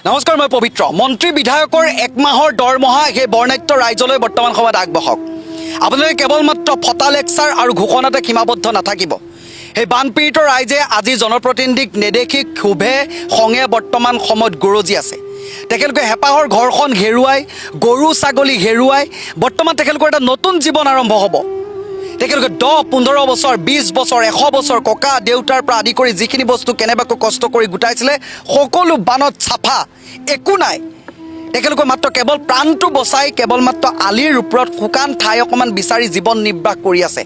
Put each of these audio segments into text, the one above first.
নমস্কাৰ, মই পবিত্ৰ। মন্ত্ৰী বিধায়কৰ এক মাহৰ দৰমহা সেই বৰ্ণাঢ্য ৰাইজলৈ বৰ্তমান সময়ত আগবঢ়ক। আপোনালোকে কেৱল মাত্ৰ ফটা লেকচাৰ আৰু ঘোষণাতে সীমাবদ্ধ নাথাকিব। সেই বানপীড়িত ৰাইজে আজি জনপ্ৰতিনিধিক নেদেখি ক্ষোভে খঙে বৰ্তমান সময়ত গৰজি আছে। তেখেতলোকে হেঁপাহৰ ঘৰখন হেৰুৱাই, গৰু ছাগলী হেৰুৱাই বৰ্তমান তেখেতলোকৰ এটা নতুন জীৱন আৰম্ভ হ'ব। তেখেতলোকে 10-15 বছৰ, 20 বছৰ, 100 বছৰ ককা দেউতাৰ পৰা আদি কৰি যিখিনি বস্তু কেনেবাকৈ কষ্ট কৰি গোটাইছিলে সকলো বানত চাফা, একো নাই। তেখেতলোকে মাত্ৰ কেৱল প্ৰাণটো বচাই কেৱল মাত্ৰ আলিৰ ওপৰত শুকান ঠাই অকণমান বিচাৰি জীৱন নিৰ্বাহ কৰি আছে।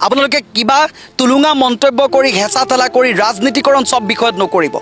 আপোনালোকে কিবা তুলুঙা মন্তব্য কৰি হেঁচা ঠেলা কৰি ৰাজনীতিকৰণ চব বিষয়ত নকৰিব।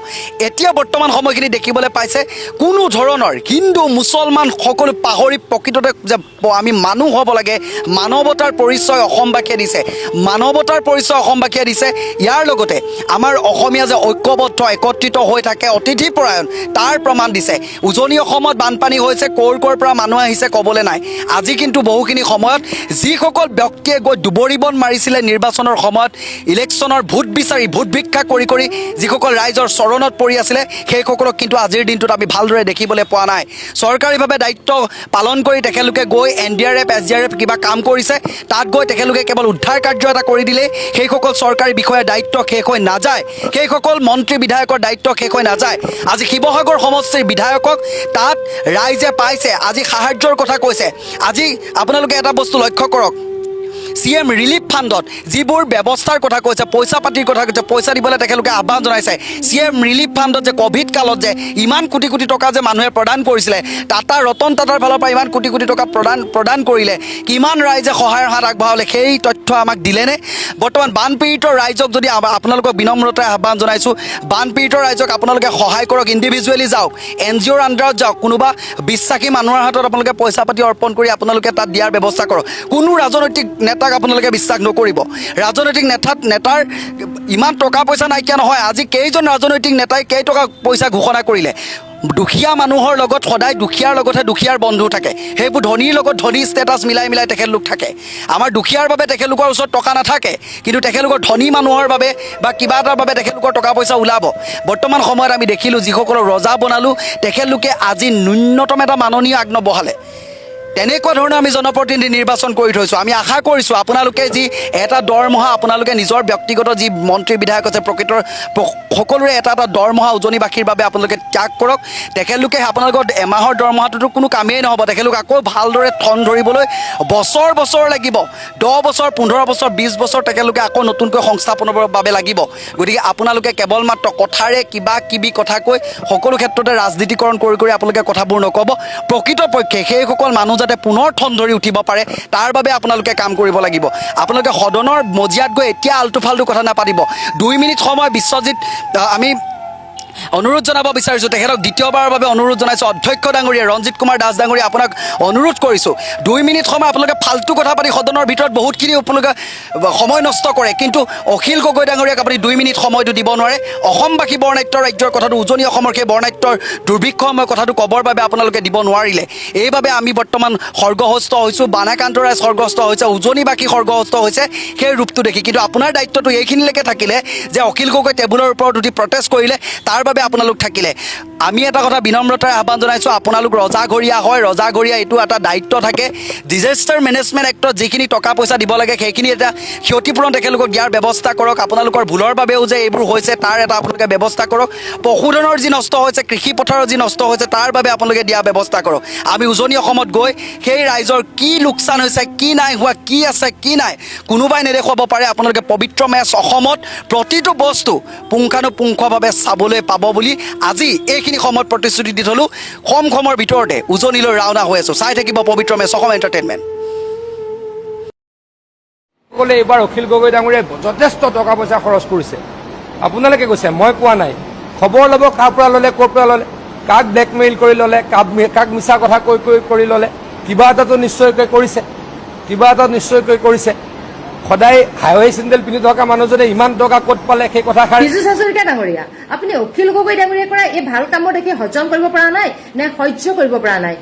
এতিয়া বৰ্তমান সময়খিনি দেখিবলৈ পাইছে কোনো ধৰণৰ হিন্দু মুছলমান সকলো পাহৰি প্ৰকৃততে যে আমি মানুহ হ'ব লাগে, মানৱতাৰ পৰিচয় অসমবাসীয়ে দিছে, মানৱতাৰ পৰিচয় অসমবাসীয়ে দিছে। ইয়াৰ লগতে আমাৰ অসমীয়া যে ঐক্যবদ্ধ একত্ৰিত হৈ থাকে, অতিথিপৰায়ণ তাৰ প্ৰমাণ দিছে। উজনি অসমত বানপানী হৈছে, ক'ৰ পৰা মানুহ আহিছে ক'বলৈ নাই। আজি কিন্তু বহুখিনি সময়ত যিসকল ব্যক্তিয়ে গৈ দুবৰিবন মাৰিছিলে নিৰ্বাচনৰ সময়ত, ইলেকশ্যনৰ ভোট বিচাৰি ভোট ভিক্ষা কৰি কৰি যিসকল ৰাইজৰ চৰণত পৰি আছিলে সেইসকলক কিন্তু আজিৰ দিনটোত আমি ভালদৰে দেখিবলৈ পোৱা নাই। চৰকাৰীভাৱে দায়িত্ব পালন কৰি তেখেতলোকে গৈ NDRF SDRF কিবা কাম কৰিছে, তাত গৈ তেখেতলোকে কেৱল উদ্ধাৰ কাৰ্য এটা কৰি দিলেই সেইসকল চৰকাৰী বিষয়াৰ দায়িত্ব শেষ হৈ নাযায়, সেইসকল মন্ত্ৰী বিধায়কৰ দায়িত্ব শেষ হৈ নাযায়। আজি শিৱসাগৰ সমষ্টিৰ বিধায়কক তাত ৰাইজে পাইছে, আজি সাহায্যৰ কথা কৈছে। আজি আপোনালোকে এটা বস্তু লক্ষ্য কৰক, CM ৰিলিফ ফাণ্ডত যিবোৰ ব্যৱস্থাৰ কথা কৈছে, পইচা পাতিৰ কথা কৈছে, পইচা দিবলৈ তেখেতলোকে আহ্বান জনাইছে। CM ৰিলিফ ফাণ্ডত যে ক'ভিড কালত যে ইমান কোটি কোটি টকা যে মানুহে প্ৰদান কৰিছিলে, ৰতন টাটাৰ ফালৰ পৰা ইমান কোটি কোটি টকা প্ৰদান কৰিলে, কিমান ৰাইজে সহায়ৰ হাত আগবঢ়ালে সেই তথ্য আমাক দিলেনে? বৰ্তমান বানপীড়িত ৰাইজক যদি আপোনালোকক বিনম্ৰতাৰে আহ্বান জনাইছোঁ, বানপীড়িত ৰাইজক আপোনালোকে সহায় কৰক, ইণ্ডিভিজুৱেলি যাওক, NGOৰ আণ্ডাৰত যাওক, কোনোবা বিশ্বাসী মানুহৰ হাতত আপোনালোকে পইচা পাতি অৰ্পণ কৰি আপোনালোকে তাত দিয়াৰ ব্যৱস্থা কৰক। কোনো ৰাজনৈতিক নেতাক আপোনালোকে বিশ্বাস নকৰিব। ৰাজনৈতিক নেতাৰ ইমান টকা পইচা নাইকিয়া নহয়। আজি কেইজন ৰাজনৈতিক নেতাই কেইটকা পইচা ঘোষণা কৰিলে? দুখীয়া মানুহৰ লগত সদায় দুখীয়াৰ লগতহে দুখীয়াৰ বন্ধু থাকে, সেইবোৰ ধনীৰ লগত ধনী ষ্টেটাছ মিলাই মিলাই তেখেতলোক থাকে। আমাৰ দুখীয়াৰ বাবে তেখেতলোকৰ ওচৰত টকা নাথাকে, কিন্তু তেখেতলোকৰ ধনী মানুহৰ বাবে বা কিবা এটাৰ বাবে তেখেতলোকৰ টকা পইচা ওলাব। বৰ্তমান সময়ত আমি দেখিলোঁ যিসকলক ৰজা বনালোঁ তেখেতলোকে আজি ন্যূনতম এটা মাননীয় আগ নবঢ়ালে। তেনেকুৱা ধৰণৰ আমি জনপ্ৰতিনিধি নিৰ্বাচন কৰি থৈছোঁ। আমি আশা কৰিছোঁ আপোনালোকে যি এটা দৰমহা আপোনালোকে নিজৰ ব্যক্তিগত যি মন্ত্ৰী বিধায়ক আছে প্ৰকৃতৰ সকলোৰে এটা এটা দৰমহা উজনিবাসীৰ বাবে আপোনালোকে ত্যাগ কৰক। তেখেতলোকে আপোনালোকৰ এমাহৰ দৰমহাটোতো কোনো কামেই নহ'ব। তেখেতলোক আকৌ ভালদৰে ঠন ধৰিবলৈ বছৰ বছৰ লাগিব, 10 বছৰ, 15 বছৰ, 20 বছৰ তেখেতলোকে আকৌ নতুনকৈ সংস্থাপনৰ বাবে লাগিব। গতিকে আপোনালোকে কেৱল মাত্ৰ কথাৰে কিবা কিবি কথা কৈ সকলো ক্ষেত্ৰতে ৰাজনীতিকৰণ কৰি কৰি আপোনালোকে কথাবোৰ নক'ব। প্ৰকৃতপক্ষে সেইসকল মানুহ যাতে পুনৰ ঠন ধৰি উঠিব পাৰে তাৰ বাবে আপোনালোকে কাম কৰিব লাগিব। আপোনালোকে সদনৰ মজিয়াত গৈ এতিয়া আল্টু ফাল্টু কথা নাপাতিব। 2 মিনিট সময় বিশ্বজিৎ আমি অনুৰোধ জনাব বিচাৰিছোঁ, তেখেতক দ্বিতীয়বাৰৰ বাবে অনুৰোধ জনাইছোঁ। অধ্যক্ষ ডাঙৰীয়া ৰঞ্জিত কুমাৰ দাস ডাঙৰীয়া আপোনাক অনুৰোধ কৰিছোঁ, 2 মিনিট সময় আপোনালোকে ফাল্টু কথা পাতি সদনৰ ভিতৰত বহুতখিনি আপোনালোকে সময় নষ্ট কৰে, কিন্তু অখিল গগৈ ডাঙৰীয়াক আপুনি 2 মিনিট সময়টো দিব নোৱাৰে। অসমবাসী বৰ্ণাঢ্য ৰাজ্যৰ কথাটো, উজনি অসমৰ সেই বৰ্ণাঢ্যৰ দুৰ্ভিক্ষময় কথাটো ক'বৰ বাবে আপোনালোকে দিব নোৱাৰিলে। এইবাবে আমি বৰ্তমান স্বৰ্গহস্ত হৈছোঁ, বানাকান্ত ৰায় স্বৰ্গহস্ত হৈছে, উজনিবাসী স্বৰ্গহস্ত হৈছে সেই ৰূপটো দেখি। কিন্তু আপোনাৰ দায়িত্বটো এইখিনিলৈকে থাকিলে যে অখিল গগৈ টেবুলৰ ওপৰত উঠি প্ৰটেষ্ট কৰিলে, তাৰ বাবে আপোনালোক থাকিলে। আমি এটা কথা বিনম্ৰতাৰে আহ্বান জনাইছোঁ, আপোনালোক ৰজাঘৰীয়া হয়, ৰজাঘৰীয়া এইটো এটা দায়িত্ব থাকে। ডিজাষ্টাৰ মেনেজমেণ্ট এক্টত যিখিনি টকা পইচা দিব লাগে সেইখিনি এটা ক্ষতিপূৰণ তেখেতলোকক দিয়াৰ ব্যৱস্থা কৰক। আপোনালোকৰ ভুলৰ বাবেও যে এইবোৰ হৈছে তাৰ এটা আপোনালোকে ব্যৱস্থা কৰক। পশুধনৰ যি নষ্ট হৈছে, কৃষি পথাৰৰ যি নষ্ট হৈছে তাৰ বাবে আপোনালোকে দিয়া ব্যৱস্থা কৰক। আমি উজনি অসমত গৈ সেই ৰাইজৰ কি লোকচান হৈছে, কি নাই হোৱা, কি আছে কি নাই কোনোবাই নেদেখুৱাব পাৰে। আপোনালোকে পবিত্ৰ মেচ অসমত প্ৰতিটো বস্তু পুংখানুপুংখভাৱে চাবলৈ পাব বুলি আজি এইখিনি সময়ত প্ৰতিশ্ৰুতি দি থলোঁ। কম সময়ৰ ভিতৰতে উজনিলৈ ৰাওনা হৈ আছোঁ। চাই থাকিব পবিত্ৰ মেচ অসম এণ্টাৰটেইনমেণ্ট। সকলে এইবাৰ অখিল গগৈ ডাঙৰীয়াই যথেষ্ট টকা পইচা খৰচ কৰিছে। আপোনালোকে কৈছে, মই কোৱা নাই। খবৰ ল'ব কাৰ পৰা ল'লে, ক'ৰ পৰা ল'লে, কাক ব্লেকমেইল কৰি ল'লে, কাক মিছা কথা কৈ কৰি ল'লে, কিবা এটাতো নিশ্চয়কৈ কৰিছে, কিবা এটা নিশ্চয়কৈ কৰিছে। সদায় হাইৱে চেণ্ডেল পিন্ধি থকা মানুহজনে ইমান টকা ক'ত পালে সেই কথাষাৰ পীযুষ হাজৰিকা ডাঙৰীয়া, আপুনি অখিল গগৈ ডাঙৰীয়াৰ পৰা এই ভাল কামৰ দেখি হজম কৰিব পৰা নাই নে সহ্য কৰিব পৰা নাই?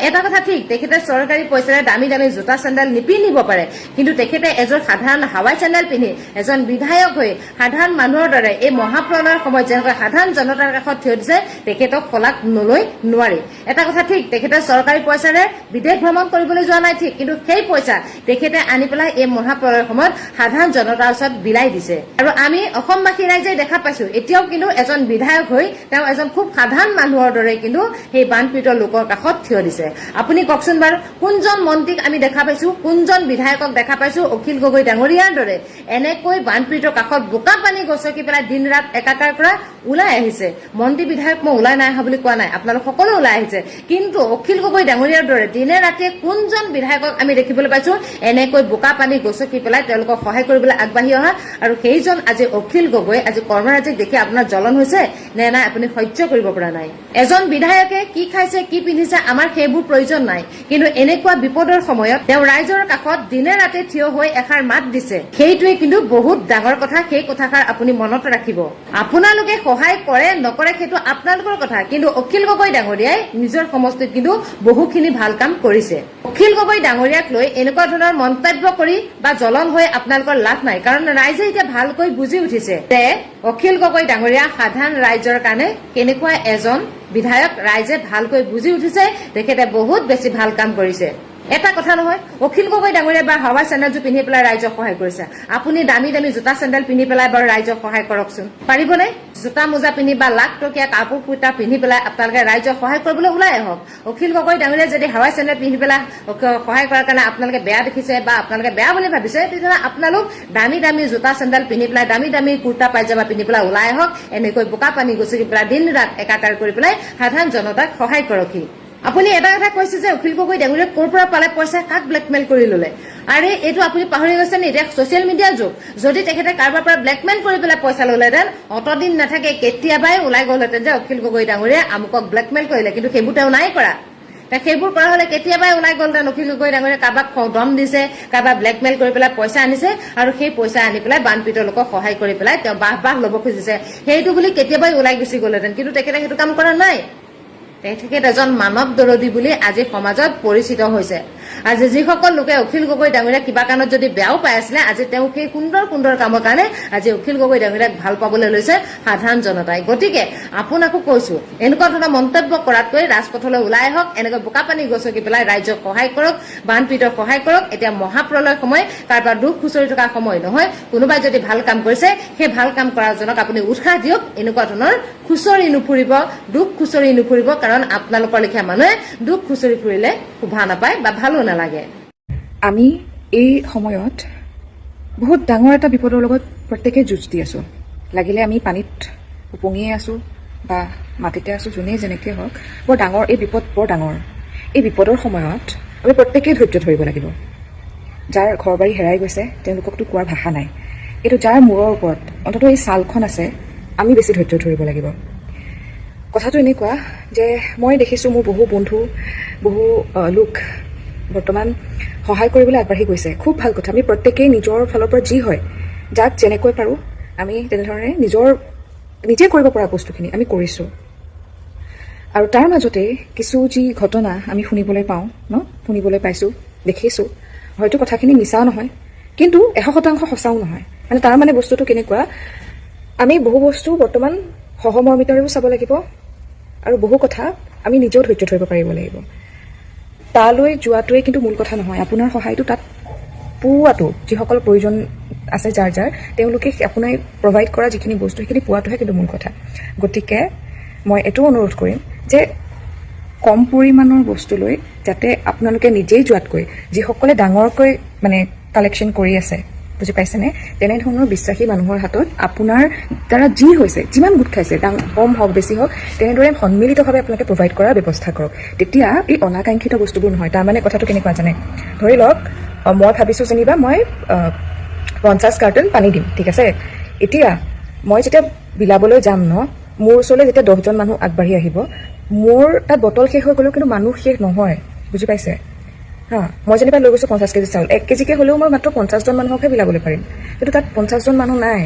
এটা কথা ঠিক, তেখেতে চৰকাৰী পইচাৰে দামী দামী জোতা চেণ্ডেল নিপিন্ধিব পাৰে, কিন্তু তেখেতে এজন সাধাৰণ হাৱাই চেণ্ডেল পিন্ধি এজন বিধায়ক হৈ সাধাৰণ মানুহৰ দৰে এই মহাপ্ৰলয়ৰ সময়ত যেনেকৈ সাধাৰণ জনতাৰ কাষত থিয় দিছে, তেখেতক শলাগ নলৈ নোৱাৰি। এটা কথা ঠিক, তেখেতে চৰকাৰী পইচাৰে বিদেশ ভ্ৰমণ কৰিবলৈ যোৱা নাই ঠিক, কিন্তু সেই পইচা তেখেতে আনি পেলাই এই মহাপ্ৰলয়ৰ সময়ত সাধাৰণ জনতাৰ ওচৰত বিলাই দিছে। আৰু আমি অসমবাসী ৰাইজে দেখা পাইছো, এতিয়াও কিন্তু এজন বিধায়ক হৈ তেওঁ এজন খুব সাধাৰণ মানুহৰ দৰে কিন্তু সেই বানপীড়িত লোকৰ কাষত থিয় দিছে। আপুনি কওকচোন বাৰু, কোনজন মন্ত্ৰীক আমি দেখা পাইছো, কোনজন বিধায়কক দেখা পাইছো অখিল গগৈ ডাঙৰীয়াৰ দৰে এনেকৈ বানপীড়িতৰ কাষত বোকা পানী গছকি পেলাই দিন ৰাত একাকাৰ কৰা ওলাই আহিছে? মন্ত্ৰী বিধায়ক মই ওলাই নাই অহা বুলি কোৱা নাই, আপোনালোক সকলো ওলাই আহিছে, কিন্তু অখিল গগৈ ডাঙৰীয়াৰ দৰে দিনে ৰাতিয়ে কোনজন বিধায়কক আমি দেখিবলৈ পাইছো এনেকৈ বোকা পানী গছকি পেলাই তেওঁলোকক সহায় কৰিবলৈ আগবাঢ়ি অহা? আৰু সেইজন আজি অখিল গগৈ, আজি কৰ্মৰাজিক দেখি আপোনাৰ জ্বলন হৈছে নে নাই আপুনি সহ্য কৰিব পৰা নাই? এজন বিধায়কে কি খাইছে কি পিন্ধিছে আমাৰ সেইবোৰ প্ৰয়োজন নাই, কিন্তু এনেকুৱা বিপদৰ সময়ত তেওঁ ৰাইজৰ কাষত দিনে ৰাতি থিয় হৈ এষাৰ মাত দিছে, সেইটোৱে কিন্তু বহুত ডাঙৰ কথা। সেই কথাষাৰ আপুনি মনত ৰাখিব। আপোনালোকে সহায় কৰে নকৰে সেইটো আপোনালোকৰ কথা, কিন্তু অখিল গগৈ ডাঙৰীয়াই নিজৰ সমষ্টিত কিন্তু বহুখিনি ভাল কাম কৰিছে। অখিল গগৈ ডাঙৰীয়াক লৈ এনেকুৱা ধৰণৰ মন্তব্য কৰি বা জ্বলন হৈ আপোনালোকৰ লাভ নাই, কাৰণ ৰাইজে এতিয়া ভালকৈ বুজি উঠিছে যে অখিল গগৈ ডাঙৰীয়া সাধাৰণ ৰাইজৰ কাৰণে কেনেকুৱা এজন বিধায়ক। ৰাইজে ভালকৈ বুজি উঠিছে, তেখেতে বহুত বেছি ভাল কাম কৰিছে। এটা কথা নহয়, অখিল গগৈ ডাঙৰীয়া বা হাৱাই চেণ্ডেলযোৰ পিন্ধি পেলাই ৰাইজক সহায় কৰিছে, আপুনি দামী দামী জোতা চেণ্ডেল পিন্ধি পেলাই বাৰু ৰাইজক সহায় কৰকচোন, পাৰিবনে? জোতা মোজা পিন্ধি বা লাখ টকীয়া কাপোৰ কুৰ্তা পিন্ধি পেলাই আপোনালোকে ৰাইজক সহায় কৰিবলৈ ওলাই আহক। অখিল গগৈ ডাঙৰীয়া যদি হাৱাই চেণ্ডেল পিন্ধি পেলাই সহায় কৰাৰ কাৰণে আপোনালোকে বেয়া দেখিছে বা আপোনালোকে বেয়া বুলি ভাবিছে, তেতিয়াহ'লে আপোনালোক দামী দামী জোতা চেণ্ডেল পিন্ধি পেলাই দামী দামী কুৰ্তা পাইজামা পিন্ধি পেলাই ওলাই আহক, এনেকৈ বোকা পানী গছকি পেলাই দিন ৰাত একাকাৰ কৰি পেলাই সাধাৰণ জনতাক সহায় কৰকহি। আপুনি এটা কথা কৈছে যে অখিল গগৈ ডাঙৰীয়া ক'ৰ পৰা পালে পইচা, কাক ব্লেকমেইল কৰি ললে? আৰে এইটো আপুনি পাহৰি গৈছে নি? এতিয়া ছচিয়েল মিডিয়াৰ যুগ, যদি তেখেতে কাৰোবাৰ পৰা ব্লেকমেইল কৰি পেলাই পইচা ললেহেঁতেন অতদিন নাথাকে কেতিয়াবাই ওলাই গলহেঁতেন যে অখিল গগৈ ডাঙৰীয়া আমুকক ব্লেকমেইল কৰিলে, কিন্তু সেইবোৰ তেওঁ নাই কৰা। সেইবোৰ কৰা হলে কেতিয়াবাই ওলাই গলহেঁতেন অখিল গগৈ ডাঙৰীয়া কাৰোবাক দম দিছে, কাৰোবাক ব্লেকমেইল কৰি পেলাই পইচা আনিছে, আৰু সেই পইচা আনি পেলাই বানপীড়িত লোকক সহায় কৰি পেলাই তেওঁ বাহ ল'ব খুজিছে, সেইটো বুলি কেতিয়াবাই ওলাই গুচি গলহেঁতেন, কিন্তু তেখেতে সেইটো কাম কৰা নাই। তেখেত এজন মানৱ দৰদী বুলি আজি সমাজত পৰিচিত হৈছে। আজি যিসকল লোকে অখিল গগৈ ডাঙৰীয়া কিবা কাৰণত যদি বেয়াও পাই আছিলে, আজি তেওঁ সেই সুন্দৰ সুন্দৰ কামৰ কাৰণে আজি অখিল গগৈ ডাঙৰীয়াক ভাল পাবলৈ লৈছে সাধাৰণ জনতাই। গতিকে আপোনাকো কৈছো, এনেকুৱা ধৰণৰ মন্তব্য কৰাতকৈ ৰাজপথলৈ ওলাই আহক, এনেকৈ বোকা পানী গছকি পেলাই ৰাইজক সহায় কৰক, বানপীড়িতক সহায় কৰক। এতিয়া মহাপ্ৰলয় সময়, কাৰোবাৰ দুখ খুচৰি থকা সময় নহয়। কোনোবাই যদি ভাল কাম কৰিছে, সেই ভাল কাম কৰাজনক আপুনি উৎসাহ দিয়ক। এনেকুৱা ধৰণৰ খুচৰি নুফুৰিব, দুখ খুচৰি নুফুৰিব, কাৰণ আপোনালোকৰ লেখীয়া মানুহে দুখ খুচৰি ফুৰিলে শোভা নাপায় বা ভালো নালাগে। আমি এই সময়ত বহুত ডাঙৰ এটা বিপদৰ লগত প্ৰত্যেকেই যুঁজ দি আছো। লাগিলে আমি পানীত উপঙিয়ে আছো বা মাটিতে আছো, যোনেই যেনেকৈ হওক, বৰ ডাঙৰ এই বিপদ, বৰ ডাঙৰ। এই বিপদৰ সময়ত আমি প্ৰত্যেকেই ধৈৰ্য ধৰিব লাগিব। যাৰ ঘৰ বাৰী হেৰাই গৈছে তেওঁলোককতো কোৱাৰ ভাষা নাই, কিন্তু যাৰ মূৰৰ ওপৰত অন্ততঃ এই ছালখন আছে, আমি বেছি ধৈৰ্য ধৰিব লাগিব। কথাটো এনেকুৱা যে মই দেখিছোঁ মোৰ বহু বন্ধু, বহু লোক বৰ্তমান সহায় কৰিবলৈ আগবাঢ়ি গৈছে। খুব ভাল কথা। আমি প্ৰত্যেকেই নিজৰ ফালৰ পৰা যি হয়, যাক যেনেকৈ পাৰোঁ আমি তেনেধৰণে নিজে কৰিব পৰা বস্তুখিনি আমি কৰিছোঁ। আৰু তাৰ মাজতে কিছু যি ঘটনা আমি শুনিবলৈ পাওঁ শুনিবলৈ পাইছোঁ, দেখিছোঁ, হয়তো কথাখিনি মিছাও নহয়, কিন্তু 100% সঁচাও নহয়। মানে তাৰ মানে বস্তুটো কেনেকুৱা, আমি বহু বস্তু বৰ্তমান সহমৰ্মিতাৰেও চাব লাগিব, আৰু বহু কথা আমি নিজেও ধৈৰ্য ধৰিব পাৰিব লাগিব। তালৈ যোৱাটোৱে কিন্তু মূল কথা নহয়, আপোনাৰ সহায়টো তাত পোৱাটো, যিসকল প্ৰয়োজন আছে যাৰ তেওঁলোকে আপোনাক প্ৰভাইড কৰা যিখিনি বস্তু সেইখিনি পোৱাটোহে কিন্তু মূল কথা। গতিকে মই এইটো অনুৰোধ কৰিম যে কম পৰিমাণৰ বস্তু লৈ যাতে আপোনালোকে নিজেই যোৱাতকৈ যিসকলে ডাঙৰকৈ মানে কালেকশ্যন কৰি আছে, বুজি পাইছেনে, তেনেধৰণৰ বিশ্বাসী মানুহৰ হাতত আপোনাৰ দ্বাৰা যি হৈছে, যিমান গোট খাইছে, কম হওক বেছি হওক, তেনেদৰে সন্মিলিতভাৱে আপোনালোকে প্ৰভাইড কৰাৰ ব্যৱস্থা কৰক। তেতিয়া এই অনাকাংক্ষিত বস্তুবোৰ নহয়। তাৰমানে কথাটো কেনেকুৱা জানে, ধৰি লওক মই ভাবিছোঁ যেনিবা মই 50 কাৰ্টন পানী দিম, ঠিক আছে। এতিয়া মই যেতিয়া বিলাবলৈ যাম মোৰ ওচৰলৈ যেতিয়া 10জন মানুহ আগবাঢ়ি আহিব, মোৰ তাত বটল শেষ হৈ গ'লেও কিন্তু মানুহ শেষ নহয়, বুজি পাইছে। মই যেনিবা লৈ গৈছোঁ 50 কেজি চাউল, 1 কেজিকে হ'লেও মই মাত্ৰ 50জন মানুহকহে বিলাবলৈ পাৰিম, কিন্তু তাত 50জন মানুহ নাই,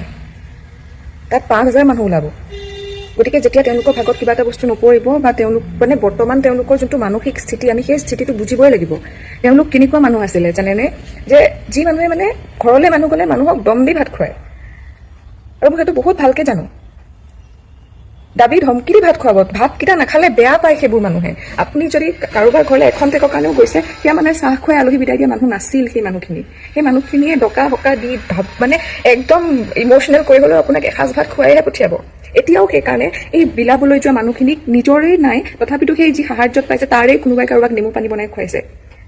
তাত 5000 মানুহ ওলাব। গতিকে যেতিয়া তেওঁলোকৰ ভাগত কিবা এটা বস্তু নপৰিব বা তেওঁলোক মানে বৰ্তমান তেওঁলোকৰ যোনটো মানসিক স্থিতি, আমি সেই স্থিতিটো বুজিবই লাগিব। তেওঁলোক কেনেকুৱা মানুহ আছিলে জানেনে, যে যি মানুহে মানে ঘৰলৈ মানুহ গ'লে মানুহক দম দি ভাত খুৱায়, আৰু মই সেইটো বহুত ভালকৈ জানো। দাবী ধমকি দি ভাত খুৱাব, ভাতকেইটা নাখালে বেয়া পায় সেইবোৰ মানুহে। আপুনি যদি কাৰোবাৰ ঘৰলৈ এখন টেকৰ কাৰণেও গৈছে, সেয়া মানে চাহ খুৱাই আলহী বিদায় দিয়া মানুহ নাছিল সেই মানুহখিনিয়ে ডকা হকা দি মানে একদম ইম'চনেল কৰি হ'লেও আপোনাক এসাঁজ ভাত খুৱাইহে পঠিয়াব। এতিয়াও সেইকাৰণে এই বিলাবলৈ যোৱা মানুহখিনিক নিজৰে নাই, তথাপিতো সেই যি সাহায্যত পাইছে তাৰে কোনোবাই কাৰোবাক নেমু পানী বনাই খুৱাইছে,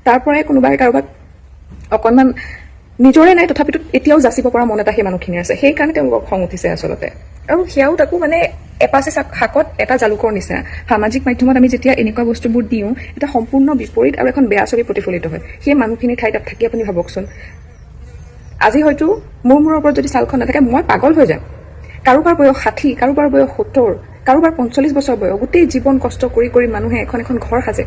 তাৰ পৰাই কোনোবাই কাৰোবাক অকণমান নিজৰে নাই, তথাপিতো এতিয়াও যাচিব পৰা মন এটা সেই মানুহখিনিৰ আছে। সেইকাৰণে তেওঁলোকক খং উঠিছে আচলতে। আৰু সেয়াও তাকো মানে এপাচি শাকত এটা জালুকৰ নিচিনা। সামাজিক মাধ্যমত আমি যেতিয়া এনেকুৱা বস্তুবোৰ দিওঁ, এটা সম্পূৰ্ণ বিপৰীত আৰু এখন বেয়া ছবি প্ৰতিফলিত হয়। সেই মানুহখিনিৰ ঠাইত থাকি আপুনি ভাবকচোন, আজি হয়তো মোৰ ওপৰত যদি ছালখন নাথাকে মই পাগল হৈ যাম। কাৰোবাৰ বয়স 60, কাৰোবাৰ বয়স 70, কাৰোবাৰ 45 বছৰ বয়স, গোটেই জীৱন কষ্ট কৰি কৰি মানুহে এখন ঘৰ সাজে,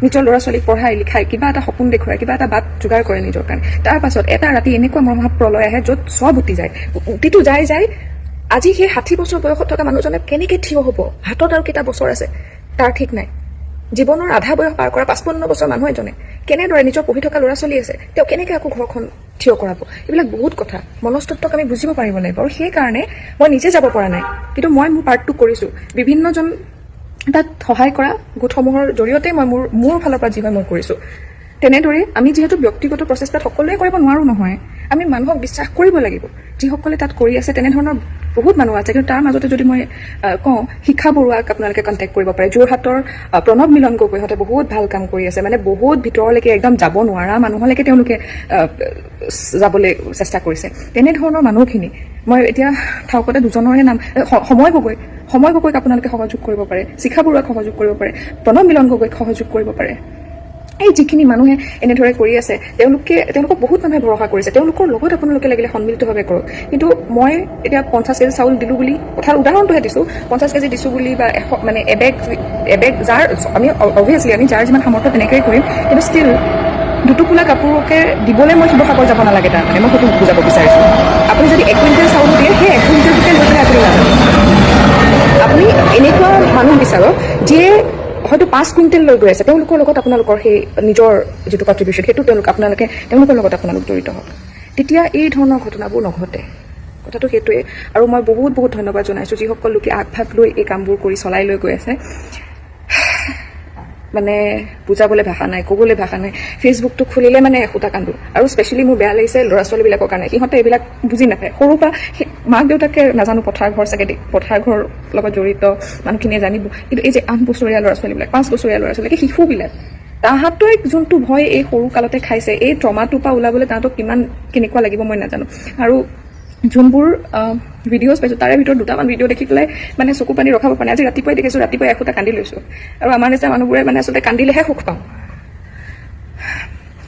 নিজৰ ল'ৰা ছোৱালীক পঢ়াই লিখাই কিবা এটা সপোন দেখুৱাই, কিবা এটা বাট যোগাৰ কৰে নিজৰ কাৰণে। তাৰ পাছত এটা ৰাতি এনেকুৱা মহাপ্ৰলয় আহে য'ত চব উটি যায়, উটিটো যায়। আজি সেই 60 বছৰ বয়সত থকা মানুহজনে কেনেকৈ থিয় হ'ব, হাতত আৰু কেইটা বছৰ আছে তাৰ ঠিক নাই। জীৱনৰ আধা বয়স পাৰ কৰা 55 বছৰ মানুহ এজনে কেনেদৰে নিজৰ পঢ়ি থকা ল'ৰা ছোৱালী আছে, তেওঁ কেনেকৈ আকৌ ঘৰখন থিয় কৰাব? এইবিলাক বহুত কথা, মনস্তত্বক আমি বুজিব পাৰিব লাগিব। আৰু সেইকাৰণে মই নিজে যাব পৰা নাই, কিন্তু মই মোৰ পাৰ্টটো কৰিছোঁ। বিভিন্নজন তাত সহায় কৰা গোটসমূহৰ জৰিয়তে মই মোৰ ফালৰ পৰা যি হয় মই কৰিছোঁ। তেনেদৰে আমি যিহেতু ব্যক্তিগত প্ৰচেষ্টাত সকলোৱে কৰিব নোৱাৰোঁ নহয়, আমি মানুহক বিশ্বাস কৰিব লাগিব। যিসকলে তাত কৰি আছে তেনেধৰণৰ বহুত মানুহ আছে, কিন্তু তাৰ মাজতে যদি মই কওঁ, শিখা বৰুৱাক আপোনালোকে কণ্টেক্ট কৰিব পাৰে। যোৰহাটৰ প্ৰণৱ মিলন গগৈহঁতে বহুত ভাল কাম কৰি আছে, মানে বহুত ভিতৰলৈকে একদম যাব নোৱাৰা মানুহলৈকে তেওঁলোকে যাবলৈ চেষ্টা কৰিছে। তেনেধৰণৰ মানুহখিনি মই এতিয়া ঠাউকতে দুজনৰে নাম, সময় গগৈক আপোনালোকে সহযোগ কৰিব পাৰে, শিখা বৰুৱাক সহযোগ কৰিব পাৰে, প্ৰণৱ মিলন গগৈক সহযোগ কৰিব পাৰে। এই যিখিনি মানুহে এনেদৰে কৰি আছে, তেওঁলোকক বহুত মানুহে ভৰসা কৰিছে, তেওঁলোকৰ লগত আপোনালোকে লাগিলে সন্মিলিতভাৱে কৰক। কিন্তু মই এতিয়া 50 কেজি চাউল দিলোঁ বুলি, কথাৰ উদাহৰণটোহে দিছোঁ, 50 কেজি দিছোঁ বুলি বা মানে এবেগ যাৰ আমি অভিয়াছলি আমি যাৰ যিমান সামৰ্থ্য তেনেকৈয়ে কৰিম, কিন্তু ষ্টিল দুটুকুলা কাপোৰকে দিবলৈ মই শিৱসাগৰ যাব নালাগে। তাৰমানে মই সেইটো বুজাব বিচাৰিছোঁ। আপুনি যদি 1 কুইণ্টেল চাউল দিয়ে, সেই 1 কুইণ্টেলটোকে লৈ পেলাই আপুনি নাযাব। আপুনি এনেকুৱা মানুহ বিচাৰক যিয়ে হয়তো 5 কুইণ্টেল লৈ গৈ আছে, তেওঁলোকৰ লগত আপোনালোকৰ সেই নিজৰ যিটো কণ্ট্ৰিবিউশ্যন সেইটো তেওঁলোকৰ লগত আপোনালোক জড়িত হওক, তেতিয়া এই ধৰণৰ ঘটনাবোৰ নঘটে। কথাটো সেইটোৱে। আৰু মই বহুত বহুত ধন্যবাদ জনাইছোঁ যিসকল লোকে আগভাগ লৈ এই কামবোৰ কৰি চলাই লৈ গৈ আছে। মানে বুজাবলৈ ভাষা নাই, ক'বলৈ ভাষা নাই। ফেচবুকটো খুলিলে মানে এসোটা কান্দো। আৰু স্পেচিয়েলি মোৰ বেয়া লাগিছে ল'ৰা ছোৱালীবিলাকৰ কাৰণে, সিহঁতে এইবিলাক বুজি নাপায়। সৰুৰ পৰা মাক দেউতাকে নাজানো, পথাৰ ঘৰ চাগে পথাৰ ঘৰ লগত জড়িত মানুহখিনিয়ে জানিব, কিন্তু এই যে 8 বছৰীয়া ল'ৰা ছোৱালীবিলাক, 5 বছৰীয়া ল'ৰা ছোৱালী, শিশুবিলাক, তাহাঁতক যোনটো ভয় এই সৰু কালতে খাইছে, এই ট্ৰমাটোৰ পৰা ওলাবলৈ তাহাঁতক কেনেকুৱা লাগিব মই নাজানো। আৰু যোনবোৰ ভিডিঅ'জ পাইছোঁ তাৰে ভিতৰত 2টামান ভিডিঅ' দেখি পেলাই মানে চকু পানী ৰখাব পৰা নাই। আজি ৰাতিপুৱাই দেখিছোঁ, ৰাতিপুৱাই এসোটা কান্দি লৈছোঁ। আৰু আমাৰ নিচিনা মানুহবোৰে মানে আচলতে কান্দিলেহে সুখ পাওঁ।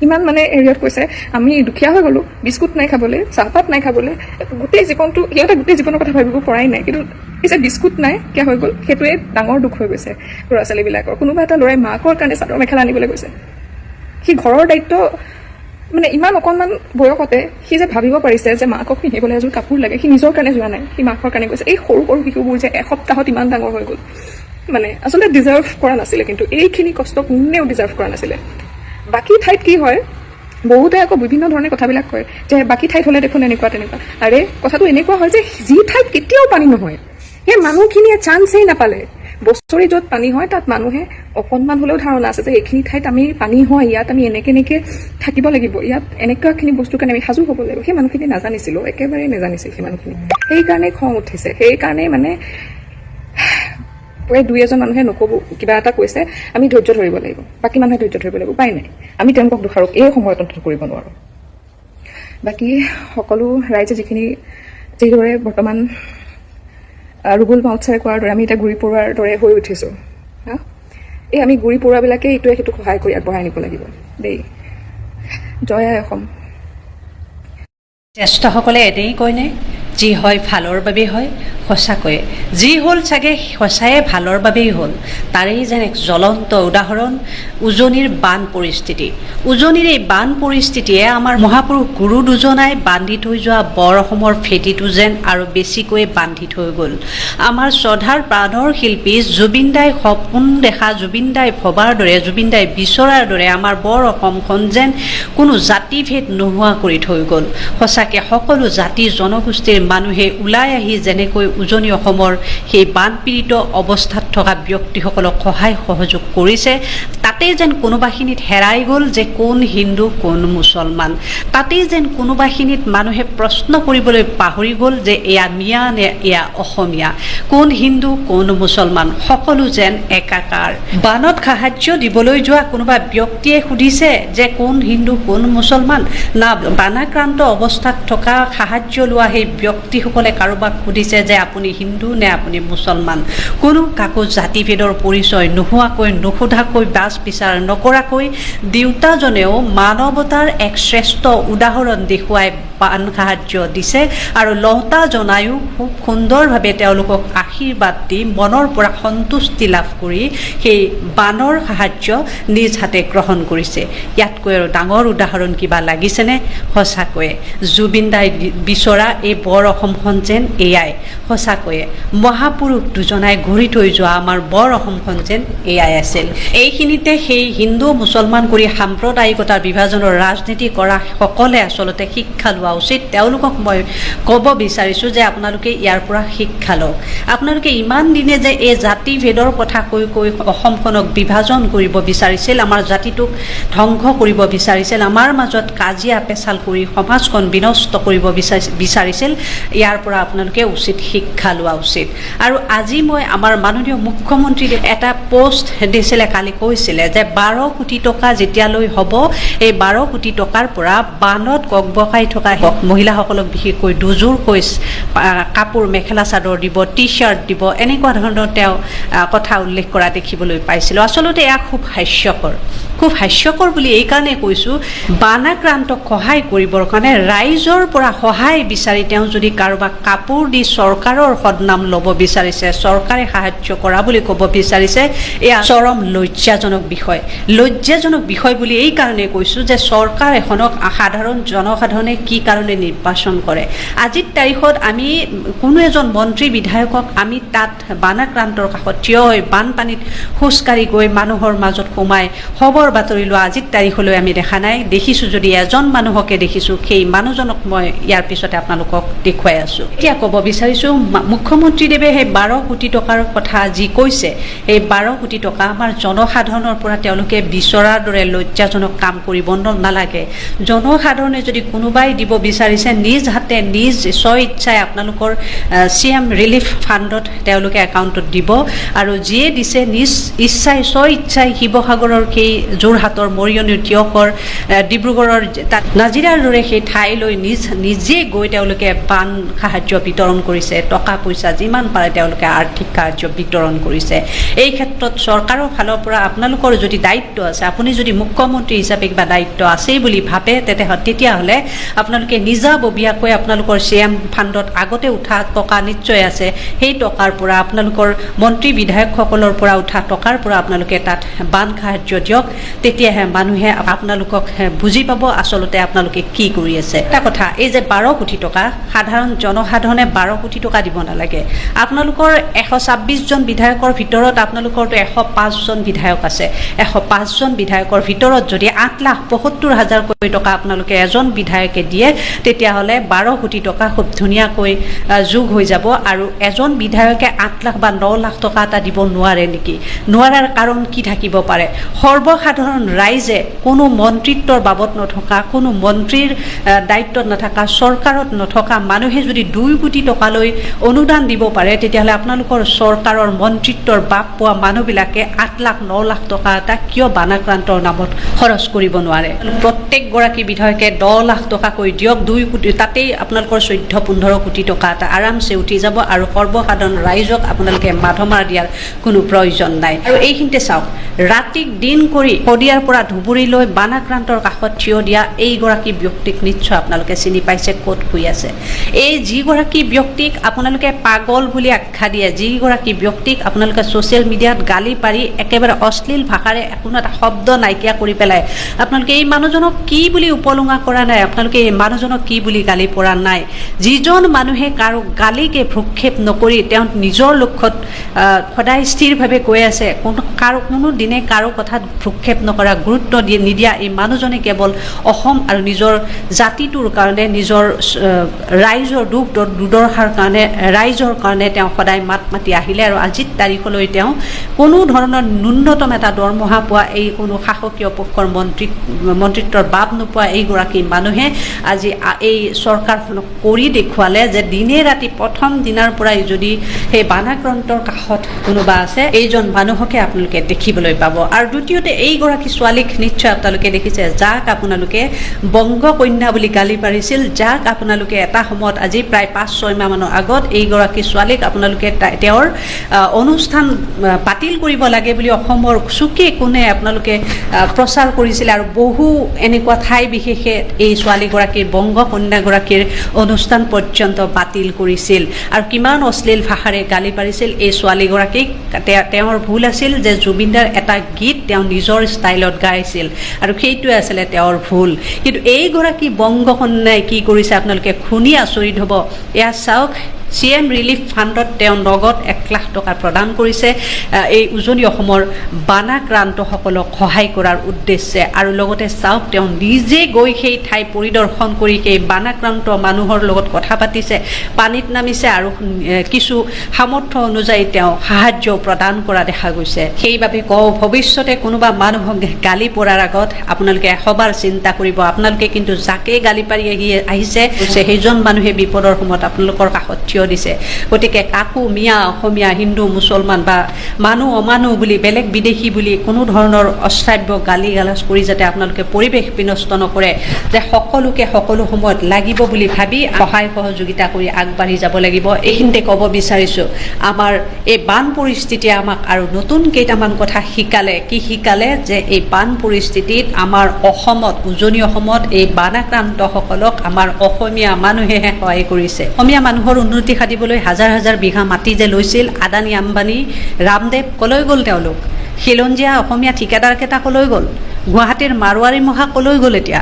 ইমান মানে এৰিয়াত কৈছে আমি দুখীয়া হৈ গ'লোঁ, বিস্কুট নাই খাবলৈ, চাহপাত নাই খাবলৈ, গোটেই জীৱনৰ কথা ভাবিব পৰাই নাই। কিন্তু এই যে বিস্কুট নাই কিয় হৈ গ'ল, সেইটোৱে ডাঙৰ দুখ হৈ গৈছে ল'ৰা ছোৱালীবিলাকৰ। কোনোবা এটা ল'ৰাই মাকৰ কাৰণে চাদৰ মেখেলা আনিবলৈ গৈছে, সি ঘৰৰ দায়িত্ব মানে ইমান অকণমান বয়সতে সি যে ভাবিব পাৰিছে যে মাকক পিন্ধিবলৈ এযোৰ কাপোৰ লাগে, সি নিজৰ কাৰণে যোৱা নাই, সি মাকৰ কাৰণে গৈছে। এই সৰু সৰু শিশুবোৰ যে এসপ্তাহত ইমান ডাঙৰ হৈ গ'ল, মানে আচলতে ডিজাৰ্ভ কৰা নাছিলে, কিন্তু এইখিনি কষ্ট কোনেও ডিজাৰ্ভ কৰা নাছিলে। বাকী ঠাইত কি হয়, বহুতে আকৌ বিভিন্ন ধৰণে কথাবিলাক কয় যে বাকী ঠাইত হ'লে দেখোন এনেকুৱা তেনেকুৱা। আৰে কথাটো এনেকুৱা হয় যে যি ঠাইত কেতিয়াও পানী নহয়, সেই মানুহখিনিয়ে চান্সেই নাপালে। বছৰি য'ত পানী হয় তাত মানুহে অকণমান হ'লেও ধাৰণা আছে যে এইখিনি ঠাইত আমি পানী হয়, ইয়াত আমি এনেকৈ থাকিব লাগিব, ইয়াত এনেকুৱাখিনি বস্তুৰ কাৰণে আমি সাজু হ'ব লাগিব। সেই মানুহখিনি নাজানিছিলোঁ, একেবাৰে নাজানিছিল সেই মানুহখিনি। সেইকাৰণেই খং উঠিছে, সেইকাৰণেই মানে প্ৰায় 2-এজন মানুহে নক'ব, কিবা এটা কৈছে আমি ধৈৰ্য ধৰিব লাগিব, বাকী মানুহে ধৈৰ্য ধৰিব লাগিব, উপায় নাই। আমি তেওঁলোকক দোষাৰোপ এই সময়ত অন্তত কৰিব নোৱাৰোঁ। বাকী সকলো ৰাইজে যিদৰে বৰ্তমান ৰুবুল মাউৎছাই কোৱাৰ দৰে আমি এতিয়া গুৰি পৰুৱাৰ দৰে হৈ উঠিছোঁ। এই আমি গুৰি পৰুৱাবিলাকে ইটোৱে সিটোক সহায় কৰি আগবঢ়াই নিব লাগিব দেই। জয় আই অসম। জ্যেষ্ঠসকলে এনেই কয়নে যি হয় ভালৰ বাবেই হয়, সঁচাকৈয়ে যি হ'ল চাগে সঁচায়ে ভালৰ বাবেই হ'ল। তাৰেই যেন এক জ্বলন্ত উদাহৰণ উজনিৰ বান পৰিস্থিতি। উজনিৰ এই বান পৰিস্থিতিয়ে আমাৰ মহাপুৰুষ গুৰু দুজনাই বান্ধি থৈ যোৱা বৰ অসমৰ ভেটিটো যেন আৰু বেছিকৈ বান্ধি থৈ গ'ল। আমাৰ শ্ৰদ্ধাৰ প্ৰাণৰ শিল্পী জুবিন দাই সপোন দেখা, জুবিন দাই ভবাৰ দৰে, জুবিন দাই বিচৰাৰ দৰে আমাৰ বৰ অসমখন যেন কোনো জাতিভেদ নোহোৱা কৰি থৈ গ'ল। সঁচাকৈ সকলো জাতি জনগোষ্ঠীৰ মানুহে ওলাই আহি যেনেকৈ উজনি অসমৰ সেই বানপীড়িত অৱস্থাত থকা ব্যক্তিসকলক সহায় সহযোগ কৰিছে, তাতেই যেন কোনোবাখিনিত হেৰাই গ'ল যে কোন হিন্দু কোন মুছলমান। তাতেই যেন কোনোবাখিনিত মানুহে প্ৰশ্ন কৰিবলৈ পাহৰি গ'ল যে এয়া মিয়া নে এয়া অসমীয়া, কোন হিন্দু কোন মুছলমান, সকলো যেন একাকাৰ। বানত সাহায্য দিবলৈ যোৱা কোনোবা ব্যক্তিয়ে সুধিছে যে কোন হিন্দু কোন মুছলমান, না বানাক্ৰান্ত অৱস্থাত থকা সাহায্য লোৱা সেই ব্যক্তিসকলে কাৰোবাক সুধিছে যে আপুনি হিন্দু নে আপুনি মুছলমান। কোনো কাকো জাতিভেদৰ পৰিচয় নোহোৱাকৈ, নোসোধাকৈ, বাছ বিচাৰ নকৰাকৈ দেউতাজনেও মানৱতাৰ এক শ্ৰেষ্ঠ উদাহৰণ দেখুৱাই বান সাহায্য দিছে আৰু লওঁতা জনায়ো খুব সুন্দৰভাৱে তেওঁলোকক আশীৰ্বাদ দি মনৰ পৰা সন্তুষ্টি লাভ কৰি সেই বানৰ সাহায্য নিজ হাতে গ্ৰহণ কৰিছে। ইয়াতকৈ আৰু ডাঙৰ উদাহৰণ কিবা লাগিছেনে? সঁচাকৈয়ে জুবিন দাই বিচৰা এই বৰ অসমখন যেন এয়াই, সঁচাকৈয়ে মহাপুৰুষ দুজনাই গঢ়ি থৈ যোৱা আমাৰ বৰ অসমখন যেন এয়াই আছিল। এইখিনিতে সেই হিন্দু মুছলমান কৰি সাম্প্ৰদায়িকতাৰ বিভাজনৰ ৰাজনীতি কৰা সকলে আচলতে শিক্ষা লোৱা উচিত। তেওঁলোকক মই ক'ব বিচাৰিছোঁ যে আপোনালোকে ইয়াৰ পৰা শিক্ষা লওক। আপোনালোকে ইমান দিনে যে এই জাতিভেদৰ কথা কৈ কৈ অসমখনক বিভাজন কৰিব বিচাৰিছিল, আমাৰ জাতিটোক ধ্বংস কৰিব বিচাৰিছিল, আমাৰ মাজত কাজিয়া পেচাল কৰি সমাজখন বিনষ্ট কৰিব বিচাৰিছিল, ইয়াৰ পৰা আপোনালোকে উচিত শিক্ষা লোৱা উচিত। আৰু আজি মই আমাৰ মাননীয় মুখ্যমন্ত্ৰীয়ে এটা পোষ্ট দিছিলে, কালি কৈছিলে যে 12 কোটি টকা যেতিয়ালৈ হ'ব, এই 12 কোটি টকাৰ পৰা বানত গগবকাই থকা মহিলাসকলক বিশেষকৈ দুযোৰকৈ কাপোৰ, মেখেলা চাদৰ দিব, টি শ্বাৰ্ট দিব, এনেকুৱা ধৰণৰ তেওঁ কথা উল্লেখ কৰা দেখিবলৈ পাইছিলোঁ। আচলতে এয়া খুব হাস্যকৰ, খুব হাস্যকৰ বুলি এইকাৰণে কৈছোঁ, বানাক্ৰান্তক সহায় কৰিবৰ কাৰণে ৰাইজৰ পৰা সহায় বিচাৰি তেওঁ যদি কাৰোবাক কাপোৰ দি চৰকাৰৰ সদনাম ল'ব বিচাৰিছে, চৰকাৰে সাহায্য কৰা বুলি ক'ব বিচাৰিছে, এয়া চৰম লজ্জাজনক বিষয়। লজ্জাজনক বিষয় বুলি এইকাৰণে কৈছোঁ যে চৰকাৰ এখনক সাধাৰণ জনসাধাৰণে কি কাৰণে নিৰ্বাচন কৰে। আজিৰ তাৰিখত আমি কোনো এজন মন্ত্ৰী বিধায়কক আমি তাত বানাক্ৰান্তৰ কাষত থিয় হৈ বানপানীত খোজকাঢ়ি গৈ মানুহৰ মাজত সোমাই খবৰ বাতৰি লোৱা আজিৰ তাৰিখলৈ আমি দেখা নাই। দেখিছোঁ যদি এজন মানুহকে দেখিছোঁ, সেই মানুহজনক মই ইয়াৰ পিছতে আপোনালোকক দেখুৱাই আছোঁ। এতিয়া ক'ব বিচাৰিছোঁ, মুখ্যমন্ত্ৰীদেৱে সেই 12 কোটি টকাৰ কথা যি কৈছে, এই 12 কোটি টকা আমাৰ জনসাধাৰণৰ পৰা তেওঁলোকে বিচৰাৰ দৰে লজ্জাজনক কাম কৰিব নালাগে। জনসাধাৰণে যদি কোনোবাই দিব বিচাৰিছে, নিজ হাতে নিজ স্ব ইচ্ছাই আপোনালোকৰ CM ৰিলিফ ফাণ্ডত তেওঁলোকে একাউণ্টত দিব, আৰু যিয়ে দিছে নিজ ইচ্ছাই স্ব ইচ্ছাই শিৱসাগৰৰ সেই যোৰহাটৰ, মৰিয়নিৰ, তিয়কৰ, ডিব্ৰুগড়ৰ তাত নাজিৰাৰ দৰে সেই ঠাইলৈ নিজে গৈ তেওঁলোকে বান সাহায্য বিতৰণ কৰিছে, টকা পইচা যিমান পাৰে তেওঁলোকে আৰ্থিক সাহায্য বিতৰণ কৰিছে। এই ক্ষেত্ৰত চৰকাৰৰ ফালৰ পৰা আপোনালোকৰ যদি দায়িত্ব আছে, আপুনি যদি মুখ্যমন্ত্ৰী হিচাপে কিবা দায়িত্ব আছেই বুলি ভাবে, তেতিয়াহ'লে আপোনালোকে নিজাববীয়াকৈ আপোনালোকৰ CM ফাণ্ডত আগতে উঠা টকা নিশ্চয় আছে, সেই টকাৰ পৰা আপোনালোকৰ মন্ত্ৰী বিধায়কসকলৰ পৰা উঠা টকাৰ পৰা আপোনালোকে তাত বান সাহায্য দিয়ক। তেতিয়াহে মানুহে আপোনালোকক বুজি পাব আচলতে আপোনালোকে কি কৰি আছে। এটা কথা, এই যে 12 কোটি টকা, সাধাৰণ জনসাধাৰণে 12 কোটি টকা দিব নালাগে। আপোনালোকৰ 126 জন বিধায়কৰ ভিতৰত আপোনালোকৰতো 105 জন বিধায়ক আছে। 105 জন বিধায়কৰ ভিতৰত যদি 8,72,000 কোটি টকা আপোনালোকে এজন বিধায়কে দিয়ে, তেতিয়াহ'লে 12 কোটি টকা খুব ধুনীয়াকৈ যোগ হৈ যাব। আৰু এজন বিধায়কে 8 লাখ বা 9 লাখ টকা এটা দিব নোৱাৰে নেকি? নোৱাৰাৰ কাৰণ কি থাকিব পাৰে? সৰ্বসাধাৰণ ৰাইজে কোনো মন্ত্ৰিত্বৰ বাবদ নথকা, কোনো মন্ত্ৰীৰ দায়িত্বত নথকা, চৰকাৰত নথকা মানুহে যদি 2 কোটি টকালৈ অনুদান দিব পাৰে, তেতিয়াহ'লে আপোনালোকৰ চৰকাৰৰ মন্ত্ৰিত্বৰ বাপ পোৱা মানুহবিলাকে 8 লাখ 9 লাখ টকা এটা কিয় বানাক্ৰান্তৰ নামত খৰচ কৰিব নোৱাৰে? প্ৰত্যেকগৰাকী বিধায়কে 10 লাখ টকাকৈ দিয়ক, 2 কোটি, তাতেই আপোনালোকৰ 14-15 কোটি টকা এটা আৰামছে উঠি যাব, আৰু সৰ্বসাধাৰণ ৰাইজক আপোনালোকে মাধমাৰ দিয়াৰ কোনো প্ৰয়োজন নাই। আৰু এইখিনিতে চাওক, ৰাতিক দিন কৰি শদিয়াৰ পৰা ধুবুৰীলৈ বানাক্ৰান্তৰ কাষত থিয় দিয়া এইগৰাকী ব্যক্তিক নিশ্চয় আপোনালোকে চিনি পাইছে, ক'ত শুই আছে। এই যিগৰাকী ব্যক্তিক আপোনালোকে পাগল বুলি আখ্যা দিয়ে, যিগৰাকী ব্যক্তিক আপোনালোকে ছ'চিয়েল মিডিয়াত গালি পাৰি একেবাৰে অশ্লীল ভাষাৰে কোনো এটা শব্দ নাইকিয়া কৰি পেলাই আপোনালোকে এই মানুহজনক কি বুলি উপলুঙা কৰা নাই, আপোনালোকে এই মানুহজনক কি বুলি গালি পৰা নাই। যিজন মানুহে কাৰো গালিকে ভ্ৰক্ষেপ নকৰি তেওঁ নিজৰ লক্ষ্যত সদায় স্থিৰভাৱে গৈ আছে, কোনো দিনে কাৰো কথাত ভ্ৰক্ষেপ নকৰা, গুৰুত্ব নিদিয়া এই মানুহজনে কেৱল অসম আৰু নিজৰ জাতিটোৰ কাৰণে, নিজৰ ৰাইজৰ দুখ দুৰ্দশাৰ কাৰণে, ৰাইজৰ কাৰণে তেওঁ সদায় মাত মাতি আহিলে। আৰু আজিৰ তাৰিখলৈ তেওঁ কোনো ধৰণৰ ন্যূনতম এটা দৰমহা পোৱা এই কোনো শাসকীয় পক্ষৰ মন্ত্ৰিত্বৰ বাব নোপোৱা এইগৰাকী মানুহে আজি এই চৰকাৰখনক কৰি দেখুৱালে যে দিনে ৰাতি প্ৰথম দিনাৰ পৰাই যদি সেই বানাক্ৰান্তৰ কাষত কোনোবা আছে এইজন মানুহকে আপোনালোকে দেখিবলৈ পাব। আৰু দ্বিতীয়তে এইগৰাকী ছোৱালীক নিশ্চয় আপোনালোকে দেখিছে, যাক আপোনালোকে বংগকন্যা বুলি গালি পাৰিছিল, যাক আপোনালোকে এটা সময়ত আজি প্ৰায় 5-6 মাহমানৰ আগত এইগৰাকী ছোৱালীক আপোনালোকে তেওঁৰ অনুষ্ঠান বাতিল কৰিব লাগে বুলি অসমৰ চুকে কোণে আপোনালোকে প্ৰচাৰ কৰিছিলে। আৰু বহু এনেকুৱা ঠাই বিশেষে এই ছোৱালীগৰাকীৰ বংগকন্যাগৰাকীৰ অনুষ্ঠান পৰ্যন্ত বাতিল কৰিছিল আৰু কিমান অশ্লীল ভাষাৰে গালি পাৰিছিল এই ছোৱালীগৰাকীক। তেওঁৰ ভুল আছিল যে জুবিনদাৰ এটা গীত তেওঁ নিজৰ ষ্টাইলত গাইছিল আৰু সেইটোৱে আছিলে তেওঁৰ ভুল। কিন্তু এইগৰাকী বংগকন্যাই কি কৰিছে আপোনালোকে শুনি আচৰিত হ'ব। এয়া চাওক, CM ৰিলিফ ফাণ্ডত তেওঁ নগদ 1 লাখ টকা প্ৰদান কৰিছে এই উজনি অসমৰ বানাক্ৰান্তসকলক সহায় কৰাৰ উদ্দেশ্যে। আৰু লগতে চাওক, তেওঁ নিজে গৈ সেই ঠাই পৰিদৰ্শন কৰি সেই বানাক্ৰান্ত মানুহৰ লগত কথা পাতিছে, পানীত নামিছে আৰু কিছু সামৰ্থ্য অনুযায়ী তেওঁ সাহায্য প্ৰদান কৰা দেখা গৈছে। সেইবাবে কওঁ, ভৱিষ্যতে কোনোবা মানুহক গালি পৰাৰ আগত আপোনালোকে এশবাৰ চিন্তা কৰিব। আপোনালোকে কিন্তু যাকে গালি পাৰি আহিছে সেইজন মানুহে বিপদৰ সময়ত আপোনালোকৰ কাষত থিয় দিছে। গতিকে কাকো মিয়া, অসমীয়া, হিন্দু, মুছলমান বা মানুহ অমানুহ বুলি, বেলেগ বিদেশী বুলি কোনো ধৰণৰ অশ্ৰাব্য গালি গালাজ কৰি যাতে আপোনালোকে পৰিৱেশ বিনষ্ট নকৰে, যে সকলোকে সকলো সময়ত লাগিব বুলি ভাবি সহায় সহযোগিতা কৰি আগবাঢ়ি যাব লাগিব। এইখিনিতে ক'ব বিচাৰিছোঁ, আমাৰ এই বান পৰিস্থিতিয়ে আমাক আৰু নতুন কেইটামান কথা শিকালে। কি শিকালে? যে এই বান পৰিস্থিতিত আমাৰ অসমত, উজনি অসমত এই বানাক্ৰান্তসকলক আমাৰ অসমীয়া মানুহেহে সহায় কৰিছে। অসমীয়া মানুহৰ উন্নতি সাধিবলৈ হাজাৰ হাজাৰ বিঘা মাটি যে লৈছিল আদানী, আম্বানী, ৰামদেৱ, কলৈ গ'ল তেওঁলোক? খিলঞ্জীয়া অসমীয়া ঠিকাদাৰকেইটা কলৈ গ'ল? গুৱাহাটীৰ মাৰোৱাৰী মহা কলৈ গ'ল? এতিয়া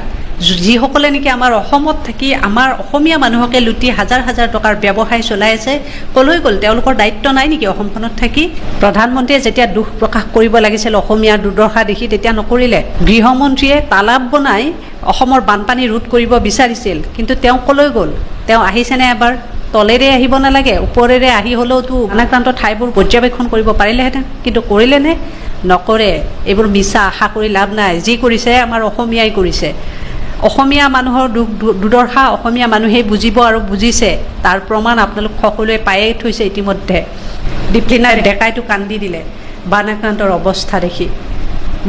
যিসকলে নেকি আমাৰ অসমত থাকি আমাৰ অসমীয়া মানুহকে লুটি হাজাৰ হাজাৰ টকাৰ ব্যৱসায় চলাই আছে, কলৈ গ'ল? তেওঁলোকৰ দায়িত্ব নাই নেকি অসমখনত থাকি? প্ৰধানমন্ত্ৰীয়ে যেতিয়া দুখ প্ৰকাশ কৰিব লাগিছিল অসমীয়াৰ দুৰ্দশা দেখি, তেতিয়া নকৰিলে। গৃহমন্ত্ৰীয়ে তালাব বনাই অসমৰ বানপানী ৰোধ কৰিব বিচাৰিছিল, কিন্তু তেওঁ কলৈ গ'ল? তেওঁ আহিছেনে এবাৰ? তলেৰে আহিব নালাগে, ওপৰেৰে আহি হ'লেওতো বানাক্ৰান্ত ঠাইবোৰ পৰ্যবেক্ষণ কৰিব পাৰিলেহেঁতেন, কিন্তু কৰিলেনে? নকৰে। এইবোৰ মিছা আশা কৰি লাভ নাই। যি কৰিছে আমাৰ অসমীয়াই কৰিছে। অসমীয়া মানুহৰ দুখ দুৰ্দশা অসমীয়া মানুহেই বুজিব আৰু বুজিছে। তাৰ প্ৰমাণ আপোনালোক সকলোৱে পায়ে থৈছে ইতিমধ্যে। দীপলিনা ডেকাইটো কান্দি দিলে বানাক্ৰান্তৰ অৱস্থা দেখি।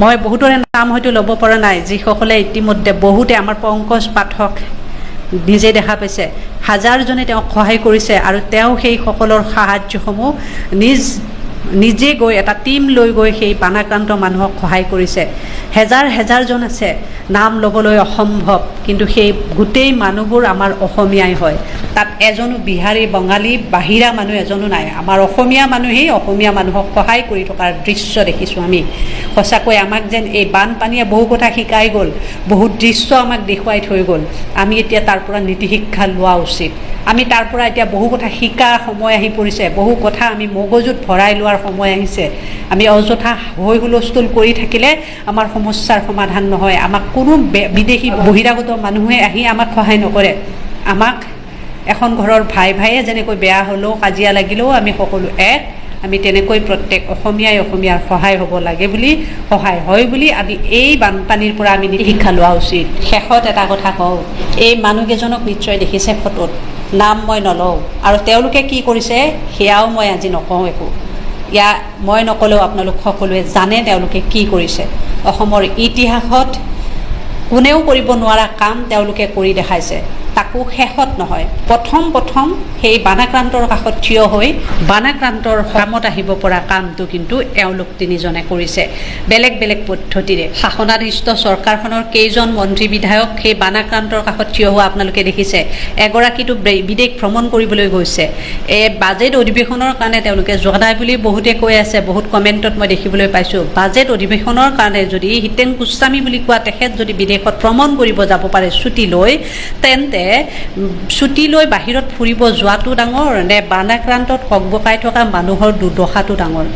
মই বহুতৰে নাম হয়তো ল'ব পৰা নাই, যিসকলে ইতিমধ্যে বহুতে আমাৰ পংকজ পাঠক নিজে দেখা পাইছে, হাজাৰজনে তেওঁক সহায় কৰিছে আৰু তেওঁ সেই সকলৰ সাহায্যসমূহ নিজে গৈ এটা টীম লৈ গৈ সেই বানাক্ৰান্ত মানুহক সহায় কৰিছে। হেজাৰ হেজাৰজন আছে, নাম ল'বলৈ অসম্ভৱ, কিন্তু সেই গোটেই মানুহবোৰ আমাৰ অসমীয়াই হয়। তাত এজনো বিহাৰী, বঙালী, বাহিৰা মানুহ এজনো নাই। আমাৰ অসমীয়া মানুহেই অসমীয়া মানুহক সহায় কৰি থকাৰ দৃশ্য দেখিছোঁ আমি। সঁচাকৈ আমাক যেন এই বানপানীয়ে বহু কথা শিকাই গ'ল, বহুত দৃশ্য আমাক দেখুৱাই থৈ গ'ল। আমি এতিয়া তাৰ পৰা নীতি শিক্ষা লোৱা উচিত। আমি তাৰ পৰা এতিয়া বহু কথা শিকাৰ সময় আহি পৰিছে, বহু কথা আমি মগজুত ভৰাই লোৱাৰ সময় আহিছে। আমি অযথা হৈ হুলস্থুল কৰি থাকিলে আমাৰ সমস্যাৰ সমাধান নহয়। আমাক কোনো বিদেশী বহিৰাগত মানুহে আহি আমাক সহায় নকৰে। আমাক এখন ঘৰৰ ভাইয়ে যেনেকৈ বেয়া হ'লেও, কাজিয়া লাগিলেও আমি সকলো এক, আমি তেনেকৈ প্ৰত্যেক অসমীয়াই অসমীয়াৰ সহায় হ'ব লাগে বুলি, সহায় হয় বুলি আমি এই বানপানীৰ পৰা আমি শিক্ষা লোৱা উচিত। শেষত এটা কথা কওঁ, এই মানুহকেইজনক নিশ্চয় দেখিছে ফটোত, নাম মই নলওঁ আৰু তেওঁলোকে কি কৰিছে সেয়াও মই আজি নকওঁ একো। মই নকলেও আপোনালোক সকলোৱে জানে তেওঁলোকে কি কৰিছে। অসমৰ ইতিহাসত কোনেও কৰিব নোৱাৰা কাম তেওঁলোকে কৰি দেখাইছে তাকো শেষত নহয় প্ৰথম সেই বানাক্ৰান্তৰ কাষত থিয় হৈ বানাক্ৰান্তৰ কামত আহিব পৰা কামটো কিন্তু এওঁলোক তিনিজনে কৰিছে বেলেগ বেলেগ পদ্ধতিৰে শাসনাধিষ্ঠ চৰকাৰখনৰ কেইজন মন্ত্ৰী বিধায়ক সেই বানাক্ৰান্তৰ কাষত থিয় হোৱা আপোনালোকে দেখিছে এগৰাকীটো বিদেশ ভ্ৰমণ কৰিবলৈ গৈছে বাজেট অধিৱেশনৰ কাৰণে তেওঁলোকে যোৱা নাই বুলি বহুতে কৈ আছে বহুত কমেণ্টত মই দেখিবলৈ পাইছোঁ বাজেট অধিৱেশনৰ কাৰণে যদি হিতেন গোস্বামী বুলি কোৱা তেখেত যদি বিদেশত ভ্ৰমণ কৰিব যাব পাৰে ছুটি লৈ তেন্তে ছুটি লৈ বাহিৰত ফুৰিব যোৱাটো ডাঙৰ নে বানাক্ৰান্তত ককবকাই থকা মানুহৰ দুৰ্দশাটো ডাঙৰ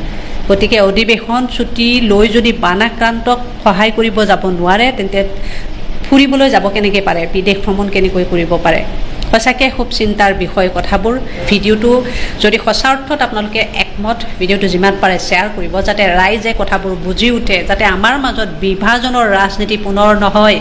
গতিকে অধিৱেশন ছুটি লৈ যদি বানাক্ৰান্তক সহায় কৰিব যাব নোৱাৰে তেন্তে ফুৰিবলৈ যাব কেনেকৈ পাৰে বিদেশ ভ্ৰমণ কেনেকৈ কৰিব পাৰে সঁচাকৈ খুব চিন্তাৰ বিষয় কথাবোৰ ভিডিঅ'টো যদি সঁচা অৰ্থত আপোনালোকে একমত ভিডিঅ'টো যিমান পাৰে শ্বেয়াৰ কৰিব যাতে ৰাইজে কথাবোৰ বুজি উঠে যাতে আমাৰ মাজত বিভাজনৰ ৰাজনীতি পুনৰ নহয়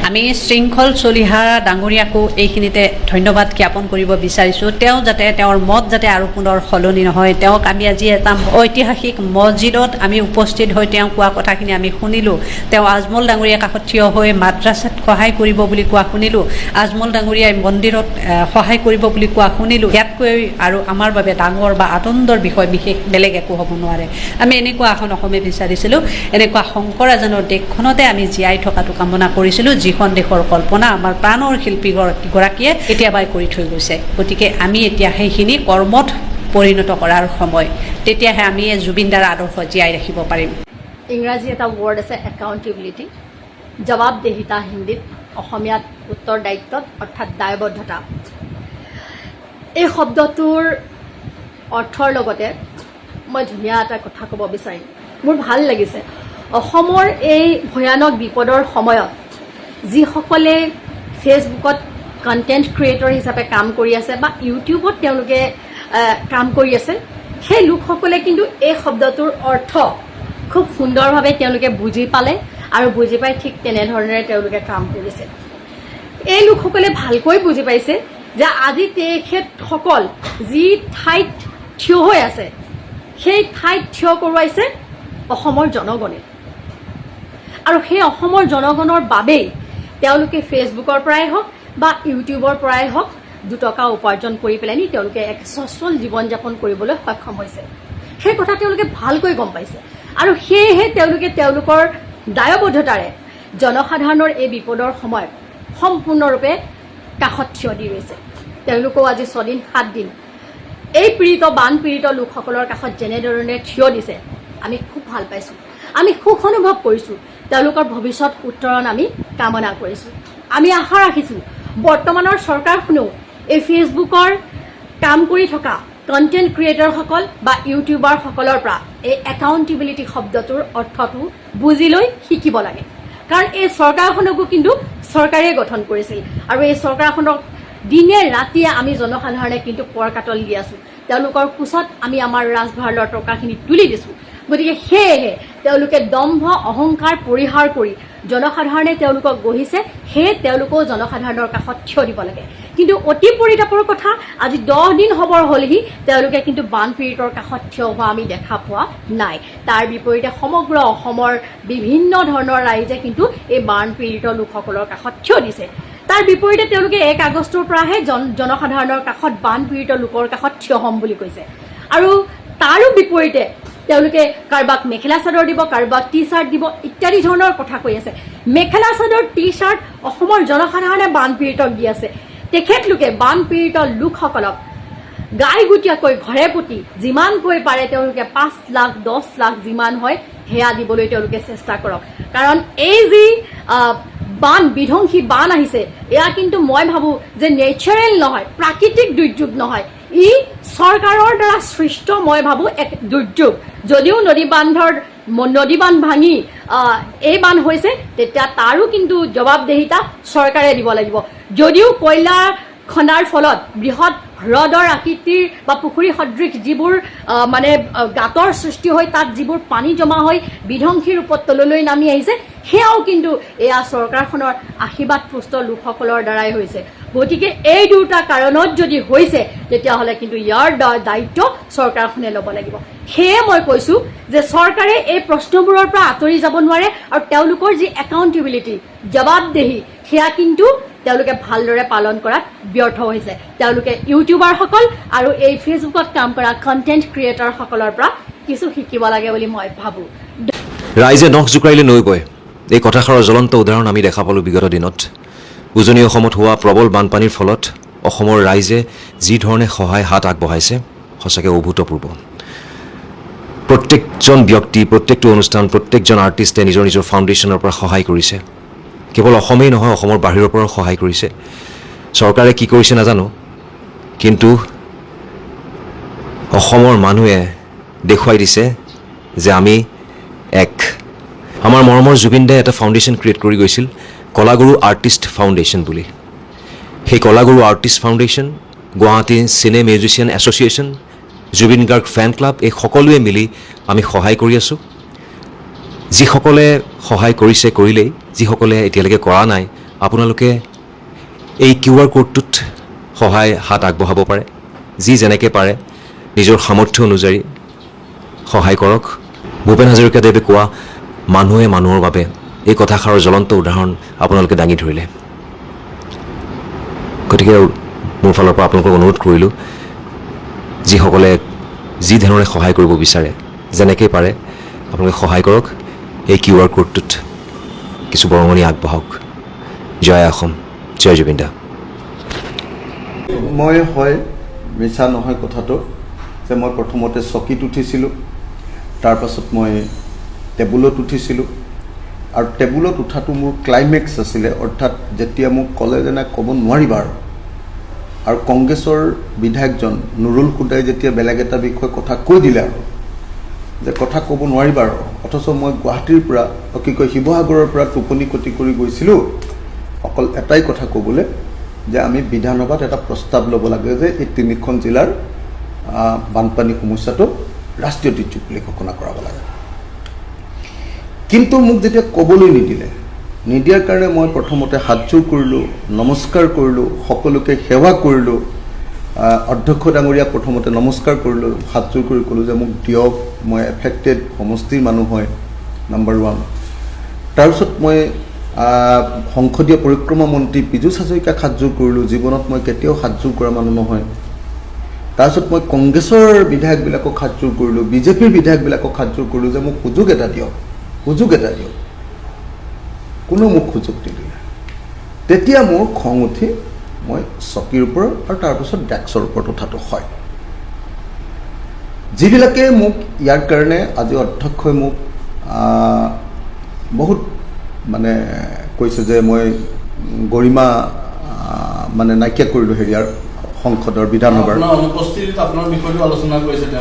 আমি শৃংখল চলিহা ডাঙৰীয়াকো এইখিনিতে ধন্যবাদ জ্ঞাপন কৰিব বিচাৰিছোঁ তেওঁ যাতে তেওঁৰ মত যাতে আৰু পুনৰ সলনি নহয় তেওঁক আমি আজি এটা ঐতিহাসিক মছজিদত আমি উপস্থিত হৈ তেওঁ কোৱা কথাখিনি আমি শুনিলোঁ তেওঁ আজমল ডাঙৰীয়াৰ কাষত থিয় হৈ মাদ্ৰাছাত সহায় কৰিব বুলি কোৱা শুনিলোঁ আজমল ডাঙৰীয়াই মন্দিৰত সহায় কৰিব বুলি কোৱা শুনিলোঁ ইয়াতকৈ আৰু আমাৰ বাবে ডাঙৰ বা আনন্দৰ বিষয় বিশেষ বেলেগ একো হ'ব নোৱাৰে আমি এনেকুৱা এখন অসমে বিচাৰিছিলোঁ এনেকুৱা শংকৰ এজনৰ দেশখনতে আমি জীয়াই থকাটো কামনা কৰিছিলোঁ যিখন দেশৰ কল্পনা আমাৰ প্ৰাণৰ শিল্পীগৰাকীয়ে কেতিয়াবাই কৰি থৈ গৈছে গতিকে আমি এতিয়া সেইখিনি কৰ্মত পৰিণত কৰাৰ সময় তেতিয়াহে আমি জুবিনদাৰ আদৰ্শ জীয়াই ৰাখিব পাৰিম ইংৰাজী এটা ৱৰ্ড আছে একাউণ্টেবিলিটি জবাবদেহিতা হিন্দীত অসমীয়াত উত্তৰদায়িত্বত অৰ্থাৎ দায়বদ্ধতা এই শব্দটোৰ অৰ্থৰ লগতে মই ধুনীয়া এটা কথা ক'ব বিচাৰিম মোৰ ভাল লাগিছে অসমৰ এই ভয়ানক বিপদৰ সময়ত যিসকলে ফেচবুকত কণ্টেণ্ট ক্ৰিয়েটৰ হিচাপে কাম কৰি আছে বা ইউটিউবত তেওঁলোকে কাম কৰি আছে সেই লোকসকলে কিন্তু এই শব্দটোৰ অৰ্থ খুব সুন্দৰভাৱে তেওঁলোকে বুজি পালে আৰু বুজি পাই ঠিক তেনেধৰণেৰে তেওঁলোকে কাম কৰিছে এই লোকসকলে ভালকৈ বুজি পাইছে যে আজি তেখেতসকল যি ঠাইত থিয় হৈ আছে সেই ঠাইত থিয় কৰোৱাইছে অসমৰ জনগণে আৰু সেই অসমৰ জনগণৰ বাবেই তেওঁলোকে ফেচবুকৰ পৰাই হওক বা ইউটিউবৰ পৰাই হওক দুটকা উপাৰ্জন কৰি পেলাই নি তেওঁলোকে এক সচ্ছল জীৱন যাপন কৰিবলৈ সক্ষম হৈছে সেই কথা তেওঁলোকে ভালকৈ গম পাইছে আৰু সেয়েহে তেওঁলোকে তেওঁলোকৰ দায়বদ্ধতাৰে জনসাধাৰণৰ এই বিপদৰ সময়ত সম্পূৰ্ণৰূপে কাষত থিয় দি ৰৈছে তেওঁলোকেও আজি 6 দিন 7 দিন এই বানপীড়িত লোকসকলৰ কাষত যেনেধৰণে থিয় দিছে আমি খুব ভাল পাইছোঁ আমি সুখ অনুভৱ কৰিছোঁ তেওঁলোকৰ ভৱিষ্যত উত্তৰণ আমি কামনা কৰিছোঁ আমি আশা ৰাখিছোঁ বৰ্তমানৰ চৰকাৰখনেও এই ফেচবুকৰ কাম কৰি থকা কণ্টেণ্ট ক্ৰিয়েটৰসকল বা ইউটিউবাৰসকলৰ পৰা এই একাউণ্টেবিলিটি শব্দটোৰ অৰ্থটো বুজি লৈ শিকিব লাগে কাৰণ এই চৰকাৰখনকো কিন্তু চৰকাৰে গঠন কৰিছিল আৰু এই চৰকাৰখনক দিনে ৰাতিয়ে আমি জনসাধাৰণে কিন্তু কৰ কাটল দি আছোঁ তেওঁলোকৰ কোচত আমি আমাৰ ৰাজভাৰৰ টকাখিনি তুলি দিছোঁ গতিকে সেয়েহে তেওঁলোকে দম্ভ অহংকাৰ পৰিহাৰ কৰি জনসাধাৰণে তেওঁলোকক গঢ়িছে সেয়ে তেওঁলোকেও জনসাধাৰণৰ কাষত থিয় দিব লাগে কিন্তু অতি পৰিতাপৰ কথা আজি 10 দিন হ'বৰ হ'লহি তেওঁলোকে কিন্তু বানপীড়িতৰ কাষত থিয় হোৱা আমি দেখা পোৱা নাই তাৰ বিপৰীতে সমগ্ৰ অসমৰ বিভিন্ন ধৰণৰ ৰাইজে কিন্তু এই বানপীড়িত লোকসকলৰ কাষত থিয় দিছে তাৰ বিপৰীতে তেওঁলোকে 1 আগষ্টৰ পৰাহে জনসাধাৰণৰ কাষত বানপীড়িত লোকৰ কাষত থিয় হ'ম বুলি কৈছে আৰু তাৰো বিপৰীতে তেওঁলোকে কাৰোবাক মেখেলা চাদৰ দিব কাৰোবাক টি-চাৰ্ট দিব ইত্যাদি ধৰণৰ কথা কৈ আছে মেখেলা চাদৰ টি-চাৰ্ট অসমৰ জনসাধাৰণে বানপীড়িতক দি আছে তেখেতলোকে বানপীড়িত লোকসকলক গাইগুটীয়াকৈ ঘৰে প্ৰতি যিমানকৈ পাৰে তেওঁলোকে 5 লাখ 10 লাখ যিমান হয় হেয়া দিবলৈ তেওঁলোকে চেষ্টা কৰক কাৰণ এই যি বান বিধ্বংসী বান আহিছে এয়া কিন্তু মই ভাবো যে নেচাৰেল নহয় প্ৰাকৃতিক দুৰ্যোগ নহয় ই চৰকাৰৰ দ্বাৰা সৃষ্ট মই ভাবো এক দুৰ্যোগ যদিও নদী বান্ধ ভাঙি এই বান হৈছে তেতিয়া তাৰো কিন্তু জবাবদেহিতা চৰকাৰে দিব লাগিব যদিও কয়লা খন্দাৰ ফলত বৃহৎ হ্ৰদৰ আকৃতিৰ বা পুখুৰী সদৃশ যিবোৰ মানে গাঁতৰ সৃষ্টি হৈ তাত যিবোৰ পানী জমা হৈ বিধ্বংসী ৰূপত তললৈ নামি আহিছে, সেয়াও কিন্তু এয়া চৰকাৰখনৰ আশীৰ্বাদপুষ্ট লোকসকলৰ দ্বাৰাই হৈছে। গতিকে এই দুটা কাৰণত যদি হৈছে, তেতিয়াহ'লে কিন্তু ইয়াৰ দায়িত্ব চৰকাৰখনে ল'ব লাগিব। সেয়ে মই কৈছোঁ যে চৰকাৰে এই প্ৰশ্নবোৰৰ পৰা আঁতৰি যাব নোৱাৰে, আৰু তেওঁলোকৰ যি একাউণ্টেবিলিটি, জবাবদেহি, সেয়া কিন্তু তেওঁলোকে ভালদৰে পালন কৰাত ব্যৰ্থ হৈছে। তেওঁলোকে ইউটিউবাৰসকল আৰু এই ফেচবুকত কাম কৰা কণ্টেণ্ট ক্ৰিয়েটৰসকলৰ পৰা কিছু শিকিব লাগে বুলি মই ভাবোঁ। ৰাইজে নখ জোকাৰিলে নৈ বয়, এই কথাষাৰৰ জ্বলন্ত উদাহৰণ আমি দেখা পালোঁ বিগত দিনত। উজনি অসমত হোৱা প্ৰবল বানপানীৰ ফলত অসমৰ ৰাইজে যি ধৰণে সহায় হাত আগবঢ়াইছে, সঁচাকৈ অভূতপূৰ্ব। প্ৰত্যেকজন ব্যক্তি, প্ৰত্যেকটো অনুষ্ঠান, প্ৰত্যেকজন আৰ্টিষ্টে নিজৰ নিজৰ ফাউণ্ডেশ্যনৰ পৰা সহায় কৰিছে। কেৱল অসমেই নহয়, অসমৰ বাহিৰৰ পৰাও সহায় কৰিছে। চৰকাৰে কি কৰিছে নাজানো, কিন্তু অসমৰ মানুহে দেখুৱাই দিছে যে আমি এক। আমাৰ মৰমৰ জুবিন দাই এটা ফাউণ্ডেশ্যন ক্ৰিয়েট কৰি গৈছিল, কলাগুৰু আৰ্টিষ্ট ফাউণ্ডেশ্যন বুলি। সেই Kalaguru artist foundation, Guwahati cine musician association, Zubeen Garg fan club, এই সকলোৱে মিলি আমি সহায় কৰি আছোঁ। যিসকলে সহায় কৰিছে কৰিলেই, যিসকলে এতিয়ালৈকে কৰা নাই, আপোনালোকে এই QR কোডটোত সহায় হাত আগবঢ়াব পাৰে। যি যেনেকৈ পাৰে নিজৰ সামৰ্থ্য অনুযায়ী সহায় কৰক। ভূপেন হাজৰিকাদেৱে কোৱা মানুহে মানুহৰ বাবে, এই কথাষাৰৰ জ্বলন্ত উদাহৰণ আপোনালোকে দাঙি ধৰিলে। গতিকে মোৰ ফালৰ পৰা আপোনালোকক অনুৰোধ কৰিলোঁ, যিসকলে যি ধৰণে সহায় কৰিব বিচাৰে, যেনেকৈ পাৰে আপোনালোকে সহায় কৰক। এই QR কোডটোত কিছু বৰঙণি আগবঢ়াওক। জয় অসম, জয় জুবিন দা। মই হয় মিছা নহয় কথাটো যে মই প্ৰথমতে চকীত উঠিছিলোঁ, তাৰপাছত মই টেবুলত উঠিছিলোঁ, আৰু টেবুলত উঠাটো মোৰ ক্লাইমেক্স আছিলে, অৰ্থাৎ যেতিয়া মোক ক'লে যে নাই ক'ব নোৱাৰিবা আৰু কংগ্ৰেছৰ বিধায়কজন নুৰুল হুদাই যেতিয়া বেলেগ এটা বিষয়ে কথা কৈ দিলে আৰু যে কথা ক'ব নোৱাৰিবা আৰু, অথচ মই গুৱাহাটীৰ পৰা কি কয় শিৱসাগৰৰ পৰা টোপনি ক্ষতি কৰি গৈছিলোঁ অকল এটাই কথা ক'বলৈ যে আমি বিধানসভাত এটা প্ৰস্তাৱ ল'ব লাগে যে এই 3খন জিলাৰ বানপানী সমস্যাটো ৰাষ্ট্ৰীয় দুৰ্যোগ বুলি ঘোষণা কৰাব লাগে। কিন্তু মোক যেতিয়া ক'বলৈ নিদিয়াৰ কাৰণে মই প্ৰথমতে হাতযোৰ কৰিলোঁ, নমস্কাৰ কৰিলোঁ, সকলোকে সেৱা কৰিলোঁ। অধ্যক্ষ ডাঙৰীয়াক প্ৰথমতে নমস্কাৰ কৰিলোঁ, হাতযোৰ কৰি ক'লোঁ যে মোক দিয়ক, মই এফেক্টেড সমষ্টিৰ মানুহ হয়, নম্বৰ 1। তাৰপিছত মই সংসদীয় পৰিক্ৰমা মন্ত্ৰী পীযুষ হাজৰিকাক হাতযোৰ কৰিলোঁ, জীৱনত মই কেতিয়াও হাতযোৰ কৰা মানুহ নহয়। তাৰপিছত মই কংগ্ৰেছৰ বিধায়কবিলাকক হাতযোৰ কৰিলোঁ, বিজেপিৰ বিধায়কবিলাকক হাতযোৰ কৰিলোঁ যে মোক সুযোগ এটা দিয়ক। কোনো মোক সুযোগ নিদিলে। তেতিয়া মোৰ খং উঠি মই চকীৰ ওপৰত আৰু তাৰপিছত ডেস্কৰ ওপৰত উঠাটো হয়। যিবিলাকে মোক ইয়াৰ কাৰণে আজি অধ্যক্ষই মোক বহুত মানে কৈছে যে মই গৰিমা মানে নাইকিয়া কৰিলোঁ হেৰিয়াৰ সংসদৰ বিধানসভাৰ,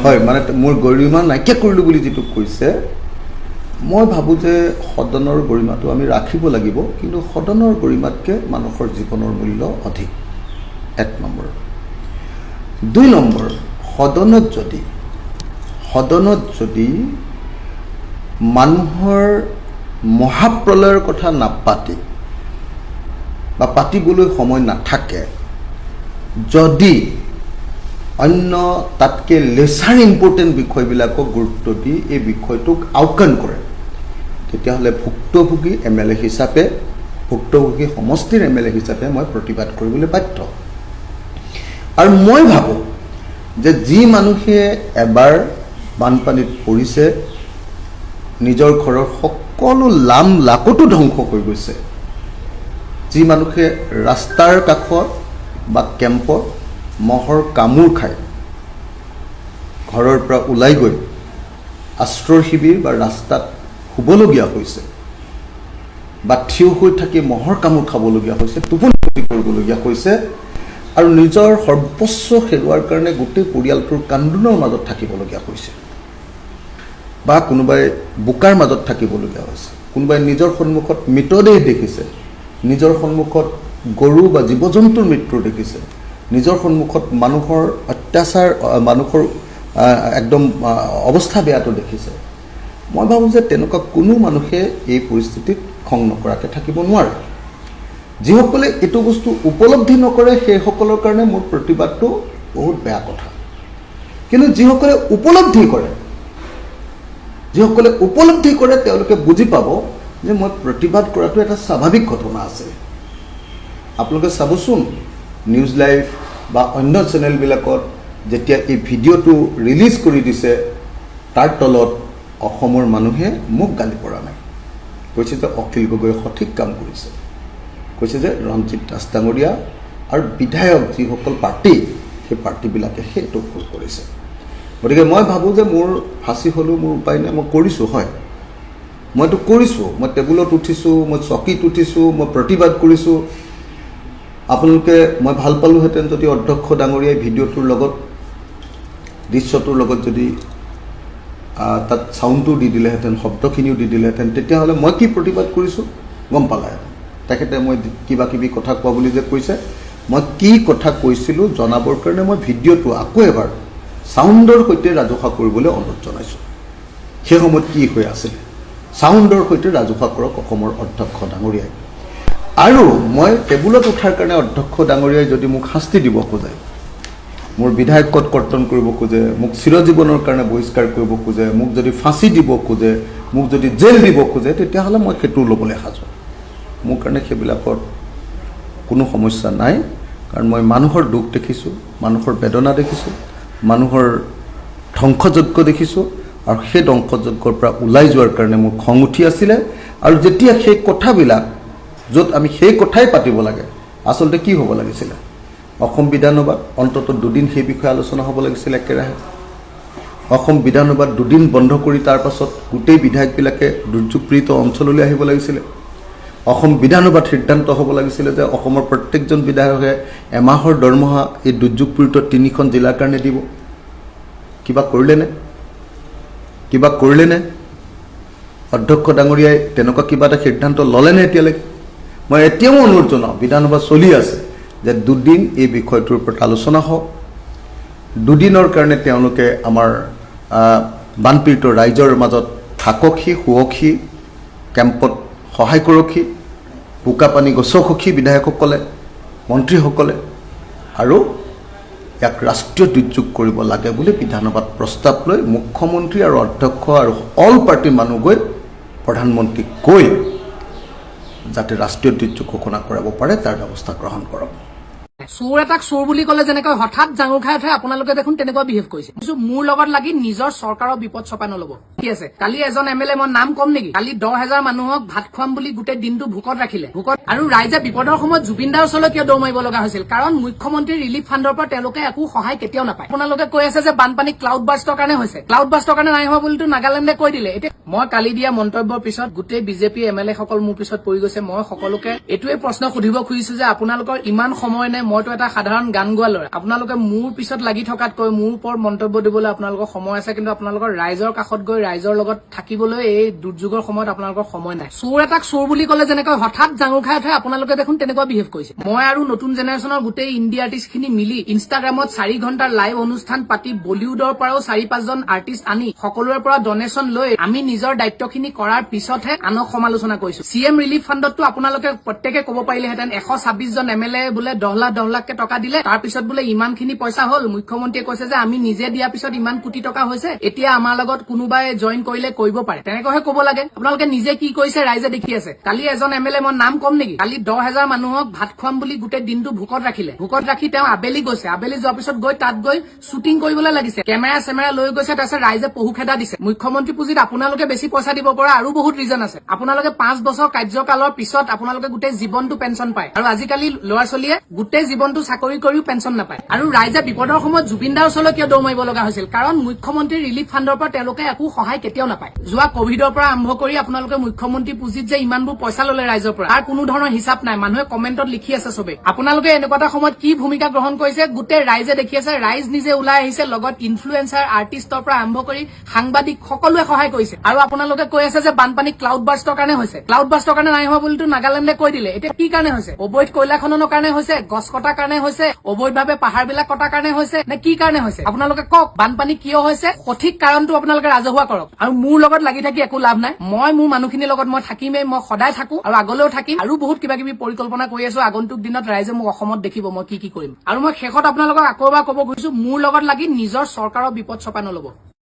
হয়, মানে মোৰ গৰিমা নাইকিয়া কৰিলোঁ বুলি যিটো কৈছে, মই ভাবোঁ যে সদনৰ গৰিমাটো আমি ৰাখিব লাগিব, কিন্তু সদনৰ গৰিমাতকৈ মানুহৰ জীৱনৰ মূল্য অধিক। 1 নম্বৰ। 2 নম্বৰ, সদনত যদি মানুহৰ মহাপ্ৰলয়ৰ কথা নাপাতি বা পাতিবলৈ সময় নাথাকে, যদি অন্য তাতকৈ লেচাৰ ইম্পৰ্টেণ্ট বিষয়বিলাকক গুৰুত্ব দি এই বিষয়টোক আওকাণ কৰে, তেতিয়াহ'লে ভুক্তভোগী MLA হিচাপে, ভুক্তভোগী সমষ্টিৰ MLA হিচাপে মই প্ৰতিবাদ কৰিবলৈ বাধ্য। আৰু মই ভাবোঁ যে যি মানুহে এবাৰ বানপানীত পৰিছে, নিজৰ ঘৰৰ সকলো লাম লাকতো ধ্বংস হৈ গৈছে, যি মানুহে ৰাস্তাৰ কাষত বা কেম্পত মহৰ কামোৰ খায়, ঘৰৰ পৰা ওলাই গৈ আশ্ৰয় শিবিৰ বা ৰাস্তাত শুবলগীয়া হৈছে, বা থিয় হৈ থাকি মহৰ কামোৰ খাবলগীয়া হৈছে, টোপনি ক্ষতি কৰিবলগীয়া হৈছে, আৰু নিজৰ সৰ্বস্ব হেৰুৱাৰ কাৰণে গোটেই পৰিয়ালটোৰ কান্দোনৰ মাজত থাকিবলগীয়া হৈছে, বা কোনোবাই বোকাৰ মাজত থাকিবলগীয়া হৈছে, কোনোবাই নিজৰ সন্মুখত মৃতদেহ দেখিছে, নিজৰ সন্মুখত গৰু বা জীৱ জন্তুৰ মৃত্যু দেখিছে, নিজৰ সন্মুখত মানুহৰ অত্যাচাৰ মানুহৰ একদম অৱস্থা বেয়াটো দেখিছে মই ভাবোঁ যে তেনেকুৱা কোনো মানুহে এই পৰিস্থিতিত খং নকৰাকৈ থাকিব নোৱাৰে যিসকলে এইটো বস্তু উপলব্ধি নকৰে সেইসকলৰ কাৰণে মোৰ প্ৰতিবাদটো বহুত বেয়া কথা কিন্তু যিসকলে উপলব্ধি কৰে তেওঁলোকে বুজি পাব যে মই প্ৰতিবাদ কৰাটো এটা স্বাভাৱিক ঘটনা আছে আপোনালোকে চাবচোন নিউজ লাইভ বা অন্য চেনেলবিলাকত যেতিয়া এই ভিডিঅ'টো ৰিলিজ কৰি দিছে তাৰ তলত অসমৰ মানুহে মোক গালি পৰা নাই কৈছে যে অখিল গগৈয়ে সঠিক কাম কৰিছে কৈছে যে ৰঞ্জিত দাস ডাঙৰীয়া আৰু বিধায়ক যিসকল পাৰ্টি সেই পাৰ্টিবিলাকে সেইটো ভুল কৰিছে গতিকে মই ভাবোঁ যে মোৰ ফাঁচি হ'লেও মোৰ উপায় নাই মই কৰিছোঁ হয় মইতো কৰিছোঁ মই টেবুলত উঠিছোঁ মই চকীত উঠিছোঁ মই প্ৰতিবাদ কৰিছোঁ আপোনালোকে মই ভাল পালোহেঁতেন যদি অধ্যক্ষ ডাঙৰীয়াই ভিডিঅ'টোৰ লগত দৃশ্যটোৰ লগত যদি তাত চাউণ্ডটো দি দিলেহেঁতেন শব্দখিনিও দি দিলেহেঁতেন তেতিয়াহ'লে মই কি প্ৰতিবাদ কৰিছোঁ গম পালেহেঁতেন তেখেতে মই কিবা কিবি কথা কোৱা বুলি যে কৈছে মই কি কথা কৈছিলোঁ জনাবৰ কাৰণে মই ভিডিঅ'টো আকৌ এবাৰ চাউণ্ডৰ সৈতে ৰাজহুৱা কৰিবলৈ অনুৰোধ জনাইছোঁ সেই সময়ত কি হৈ আছিলে চাউণ্ডৰ সৈতে ৰাজহুৱা কৰক অসমৰ অধ্যক্ষ ডাঙৰীয়াই আৰু মই টেবুলত উঠাৰ কাৰণে অধ্যক্ষ ডাঙৰীয়াই যদি মোক শাস্তি দিব খোজে মোৰ বিধায়কত কৰ্তন কৰিব খোজে মোক চিৰজীৱনৰ কাৰণে বহিষ্কাৰ কৰিব খোজে মোক যদি ফাঁচি দিব খোজে মোক যদি জেল দিব খোজে তেতিয়াহ'লে মই সেইটো ল'বলৈ সাজু মোৰ কাৰণে সেইবিলাকৰ কোনো সমস্যা নাই কাৰণ মই মানুহৰ দুখ দেখিছোঁ মানুহৰ বেদনা দেখিছোঁ মানুহৰ ধ্বংসযজ্ঞ দেখিছোঁ আৰু সেই ধ্বংসযজ্ঞৰ পৰা ওলাই যোৱাৰ কাৰণে মোৰ খং উঠি আছিলে আৰু যেতিয়া সেই কথাবিলাক য'ত আমি সেই কথাই পাতিব লাগে আচলতে কি হ'ব লাগিছিলে অসম বিধানসভাত অন্ততঃ দুদিন সেই বিষয়ে আলোচনা হ'ব লাগিছিল একেৰাহে অসম বিধানসভাত দুদিন বন্ধ কৰি তাৰ পাছত গোটেই বিধায়কবিলাকে দুৰ্যোগপীড়িত অঞ্চললৈ আহিব লাগিছিলে অসম বিধানসভাত সিদ্ধান্ত হ'ব লাগিছিলে যে অসমৰ প্ৰত্যেকজন বিধায়কে এমাহৰ দৰমহা এই দুৰ্যোগপীড়িত 3খন জিলাৰ কাৰণে দিব কিবা কৰিলেনে অধ্যক্ষ ডাঙৰীয়াই তেনেকুৱা কিবা এটা সিদ্ধান্ত ল'লেনে এতিয়ালৈকে মই এতিয়াও অনুৰোধ জনাওঁ বিধানসভা চলি আছে যে দুদিন এই বিষয়টোৰ ওপৰত আলোচনা হওক দুদিনৰ কাৰণে তেওঁলোকে আমাৰ বানপীড়িত ৰাইজৰ মাজত থাককহি শুৱকহি কেম্পত সহায় কৰকহি বোকা পানী গছকহি বিধায়কসকলে মন্ত্ৰীসকলে আৰু ইয়াক ৰাষ্ট্ৰীয় দুৰ্যোগ কৰিব লাগে বুলি বিধানসভাত প্ৰস্তাৱ লৈ মুখ্যমন্ত্ৰী আৰু অধ্যক্ষ আৰু অল পাৰ্টিৰ মানুহ গৈ প্ৰধানমন্ত্ৰীক কৈ যাতে ৰাষ্ট্ৰীয় দুৰ্যোগ ঘোষণা কৰাব পাৰে তাৰ ব্যৱস্থা গ্ৰহণ কৰক চোৰ এটাক চোৰ বুলি ক'লে যেনেকৈ হঠাৎ জাঙুৰ খাই উঠে আপোনালোকে দেখোন তেনেকুৱা বিহেভ কৰিছে মোৰ লগত লাগি নিজৰ চৰকাৰৰ বিপদ চপাই নল'ব ঠিক আছে কালি এজন MLA মই নাম কম নেকি কালি 10,000 মানুহক ভাত খুৱাম বুলি গোটেই দিনটো ভোকত ৰাখিলে আৰু ৰাইজে বিপদৰ সময়ত জুবিন দাৰ ওচৰলৈ কিয় দৌৰ মাৰিব লগা হৈছিল কাৰণ মুখ্যমন্ত্ৰী ৰিলিফ ফাণ্ডৰ পৰা তেওঁলোকে একো সহায় কেতিয়াও নাপায় আপোনালোকে কৈ আছে যে বানপানী ক্লাউড বাৰ্ষ্টৰ কাৰণে হৈছে ক্লাউড বাৰ্ষ্টৰ কাৰণে নাই হোৱা বুলিতো নাগালেণ্ডে কৈ দিলে এতিয়া মই কালি দিয়া মন্তব্যৰ পিছত গোটেই বিজেপি MLA সকল মোৰ পিছত পৰি গৈছে মই সকলোকে এইটোৱে প্ৰশ্ন সুধিব খুজিছো যে আপোনালোকৰ ইমান সময় নে মইতো এটা সাধাৰণ গান গোৱা ল'ৰা আপোনালোকে মোৰ পিছত লাগি থকাতকৈ মোৰ ওপৰত মন্তব্য দিবলৈ আপোনালোকৰ সময় আছে কিন্তু আপোনালোকৰ ৰাইজৰ কাষত গৈ ৰাইজৰ লগত থাকিবলৈ এই দুৰ্যোগৰ সময়ত আপোনালোকৰ সময় নাই চোৰ এটাক চোৰ বুলি ক'লে যেনেকৈ হঠাৎ জাঙুৰ খাই উঠে আপোনালোকে দেখোন তেনেকুৱা বিহেভ কৰিছে মই আৰু নতুন জেনেৰেশ্যনৰ গোটেই ইণ্ডie আৰ্টিষ্টখিনি মিলি ইনষ্টাগ্ৰামত 4 ঘণ্টাৰ লাইভ অনুষ্ঠান পাতি বলিউডৰ পৰাও 4-5 জন আৰ্টিষ্ট আনি সকলোৰে পৰা ডনেশ্যন লৈ আমি নিজৰ দায়িত্বখিনি কৰাৰ পিছতহে আনক সমালোচনা কৰিছো CM ৰিলিফ ফাণ্ডতটো আপোনালোকে প্ৰত্যেকে ক'ব পাৰিলেহেঁতেন 126 জন MLA বোলে 10 লাখ টকা দিলে তাৰ পিছত বোলে ইমানখিনি পইচা হ'ল মুখ্যমন্ত্ৰীয়ে কৈছে যে আমি নিজে দিয়াৰ পিছত ইমান কোটি টকা হৈছে এতিয়া আমাৰ লগত কোনোবাই জইন কৰিলে কৰিব পাৰে তেনেকৈহে ক'ব লাগে আপোনালোকে নিজে কি কৰিছে ৰাইজে দেখি আছে কালি এজন MLA মই নাম কম নেকি কালি 10,000 মানুহক ভাত খুৱাম বুলি গোটেই দিনটো ভোকত ৰাখি তেওঁ আবেলি গৈছে আবেলি যোৱাৰ পিছত গৈ তাত গৈ শ্বুটিং কৰিবলৈ লাগিছে কেমেৰা লৈ গৈছে তাৰপিছত ৰাইজে পহু খেদা দিছে মুখ্যমন্ত্ৰী পুঁজিত আপোনালোকে বেছি পইচা দিব পৰা আৰু বহুত ৰিজন আছে আপোনালোকে 5 বছৰ কাৰ্যকালৰ পিছত আপোনালোকে গোটেই জীৱনটো পেঞ্চন পায় আৰু আজিকালি ল'ৰা ছোৱালীয়ে গোটেই জীৱনটো চাকৰি কৰিও পেঞ্চন নাপায় আৰু ৰাইজে বিপদৰ সময়ত জুবিন দাৰ ওচৰলৈ কিয় দৌৰ মাৰিব লগা হৈছিল কাৰণ মুখ্যমন্ত্ৰী ৰিলিফ ফাণ্ডৰ পৰা তেওঁলোকে একো সহায় কেতিয়াও নাপায় যোৱা কোভিডৰ পৰা আৰম্ভ কৰি আপোনালোকে মুখ্যমন্ত্ৰী পুঁজিত যে ইমানবোৰ পইচা ললে ৰাইজৰ পৰা তাৰ কোনো ধৰণৰ হিচাপ নাই মানুহে কমেণ্টত লিখি আছে চবে আপোনালোকে এনেকুৱা এটা সময়ত কি ভূমিকা গ্ৰহণ কৰিছে গোটেই ৰাইজে দেখি আছে ৰাইজ নিজে ওলাই আহিছে লগত ইনফ্লুৱেঞ্চাৰ আৰ্টিষ্টৰ পৰা আৰম্ভ কৰি সাংবাদিক সকলোৱে সহায় কৰিছে আৰু আপোনালোকে কৈ আছে যে বানপানী ক্লাউড বাৰ্ষ্টৰ কাৰণে হৈছে ক্লাউড বাৰ্ষ্টৰ কাৰণে নাই হোৱা বুলিতো নাগালেণ্ডে কৈ দিলে এতিয়া কি কাৰণে হৈছে অবৈধ কয়লা খননৰ কাৰণে হৈছে গছ কটাৰ কাৰণে হৈছে অবৈধভাৱে পাহাৰবিলাক কটাৰ কাৰণে হৈছে নে কি কাৰণে হৈছে আপোনালোকে কওক বানপানী কিয় হৈছে সঠিক কাৰণটো আপোনালোকে ৰাজহুৱা কৰক আৰু মোৰ লগত লাগি থাকি একো লাভ নাই মই মোৰ মানুহখিনিৰ লগত মই থাকিমেই মই সদায় থাকো আৰু আগলৈও থাকিম আৰু বহুত কিবা কিবি পৰিকল্পনা কৰি আছো আগন্তুক দিনত ৰাইজে মোক অসমত দেখিব মই কি কৰিম আৰু মই শেষত আপোনালোকক আকৌ এবাৰ ক'ব খুজিছো মোৰ লগত লাগি নিজৰ চৰকাৰৰ বিপদ চপাই নল'ব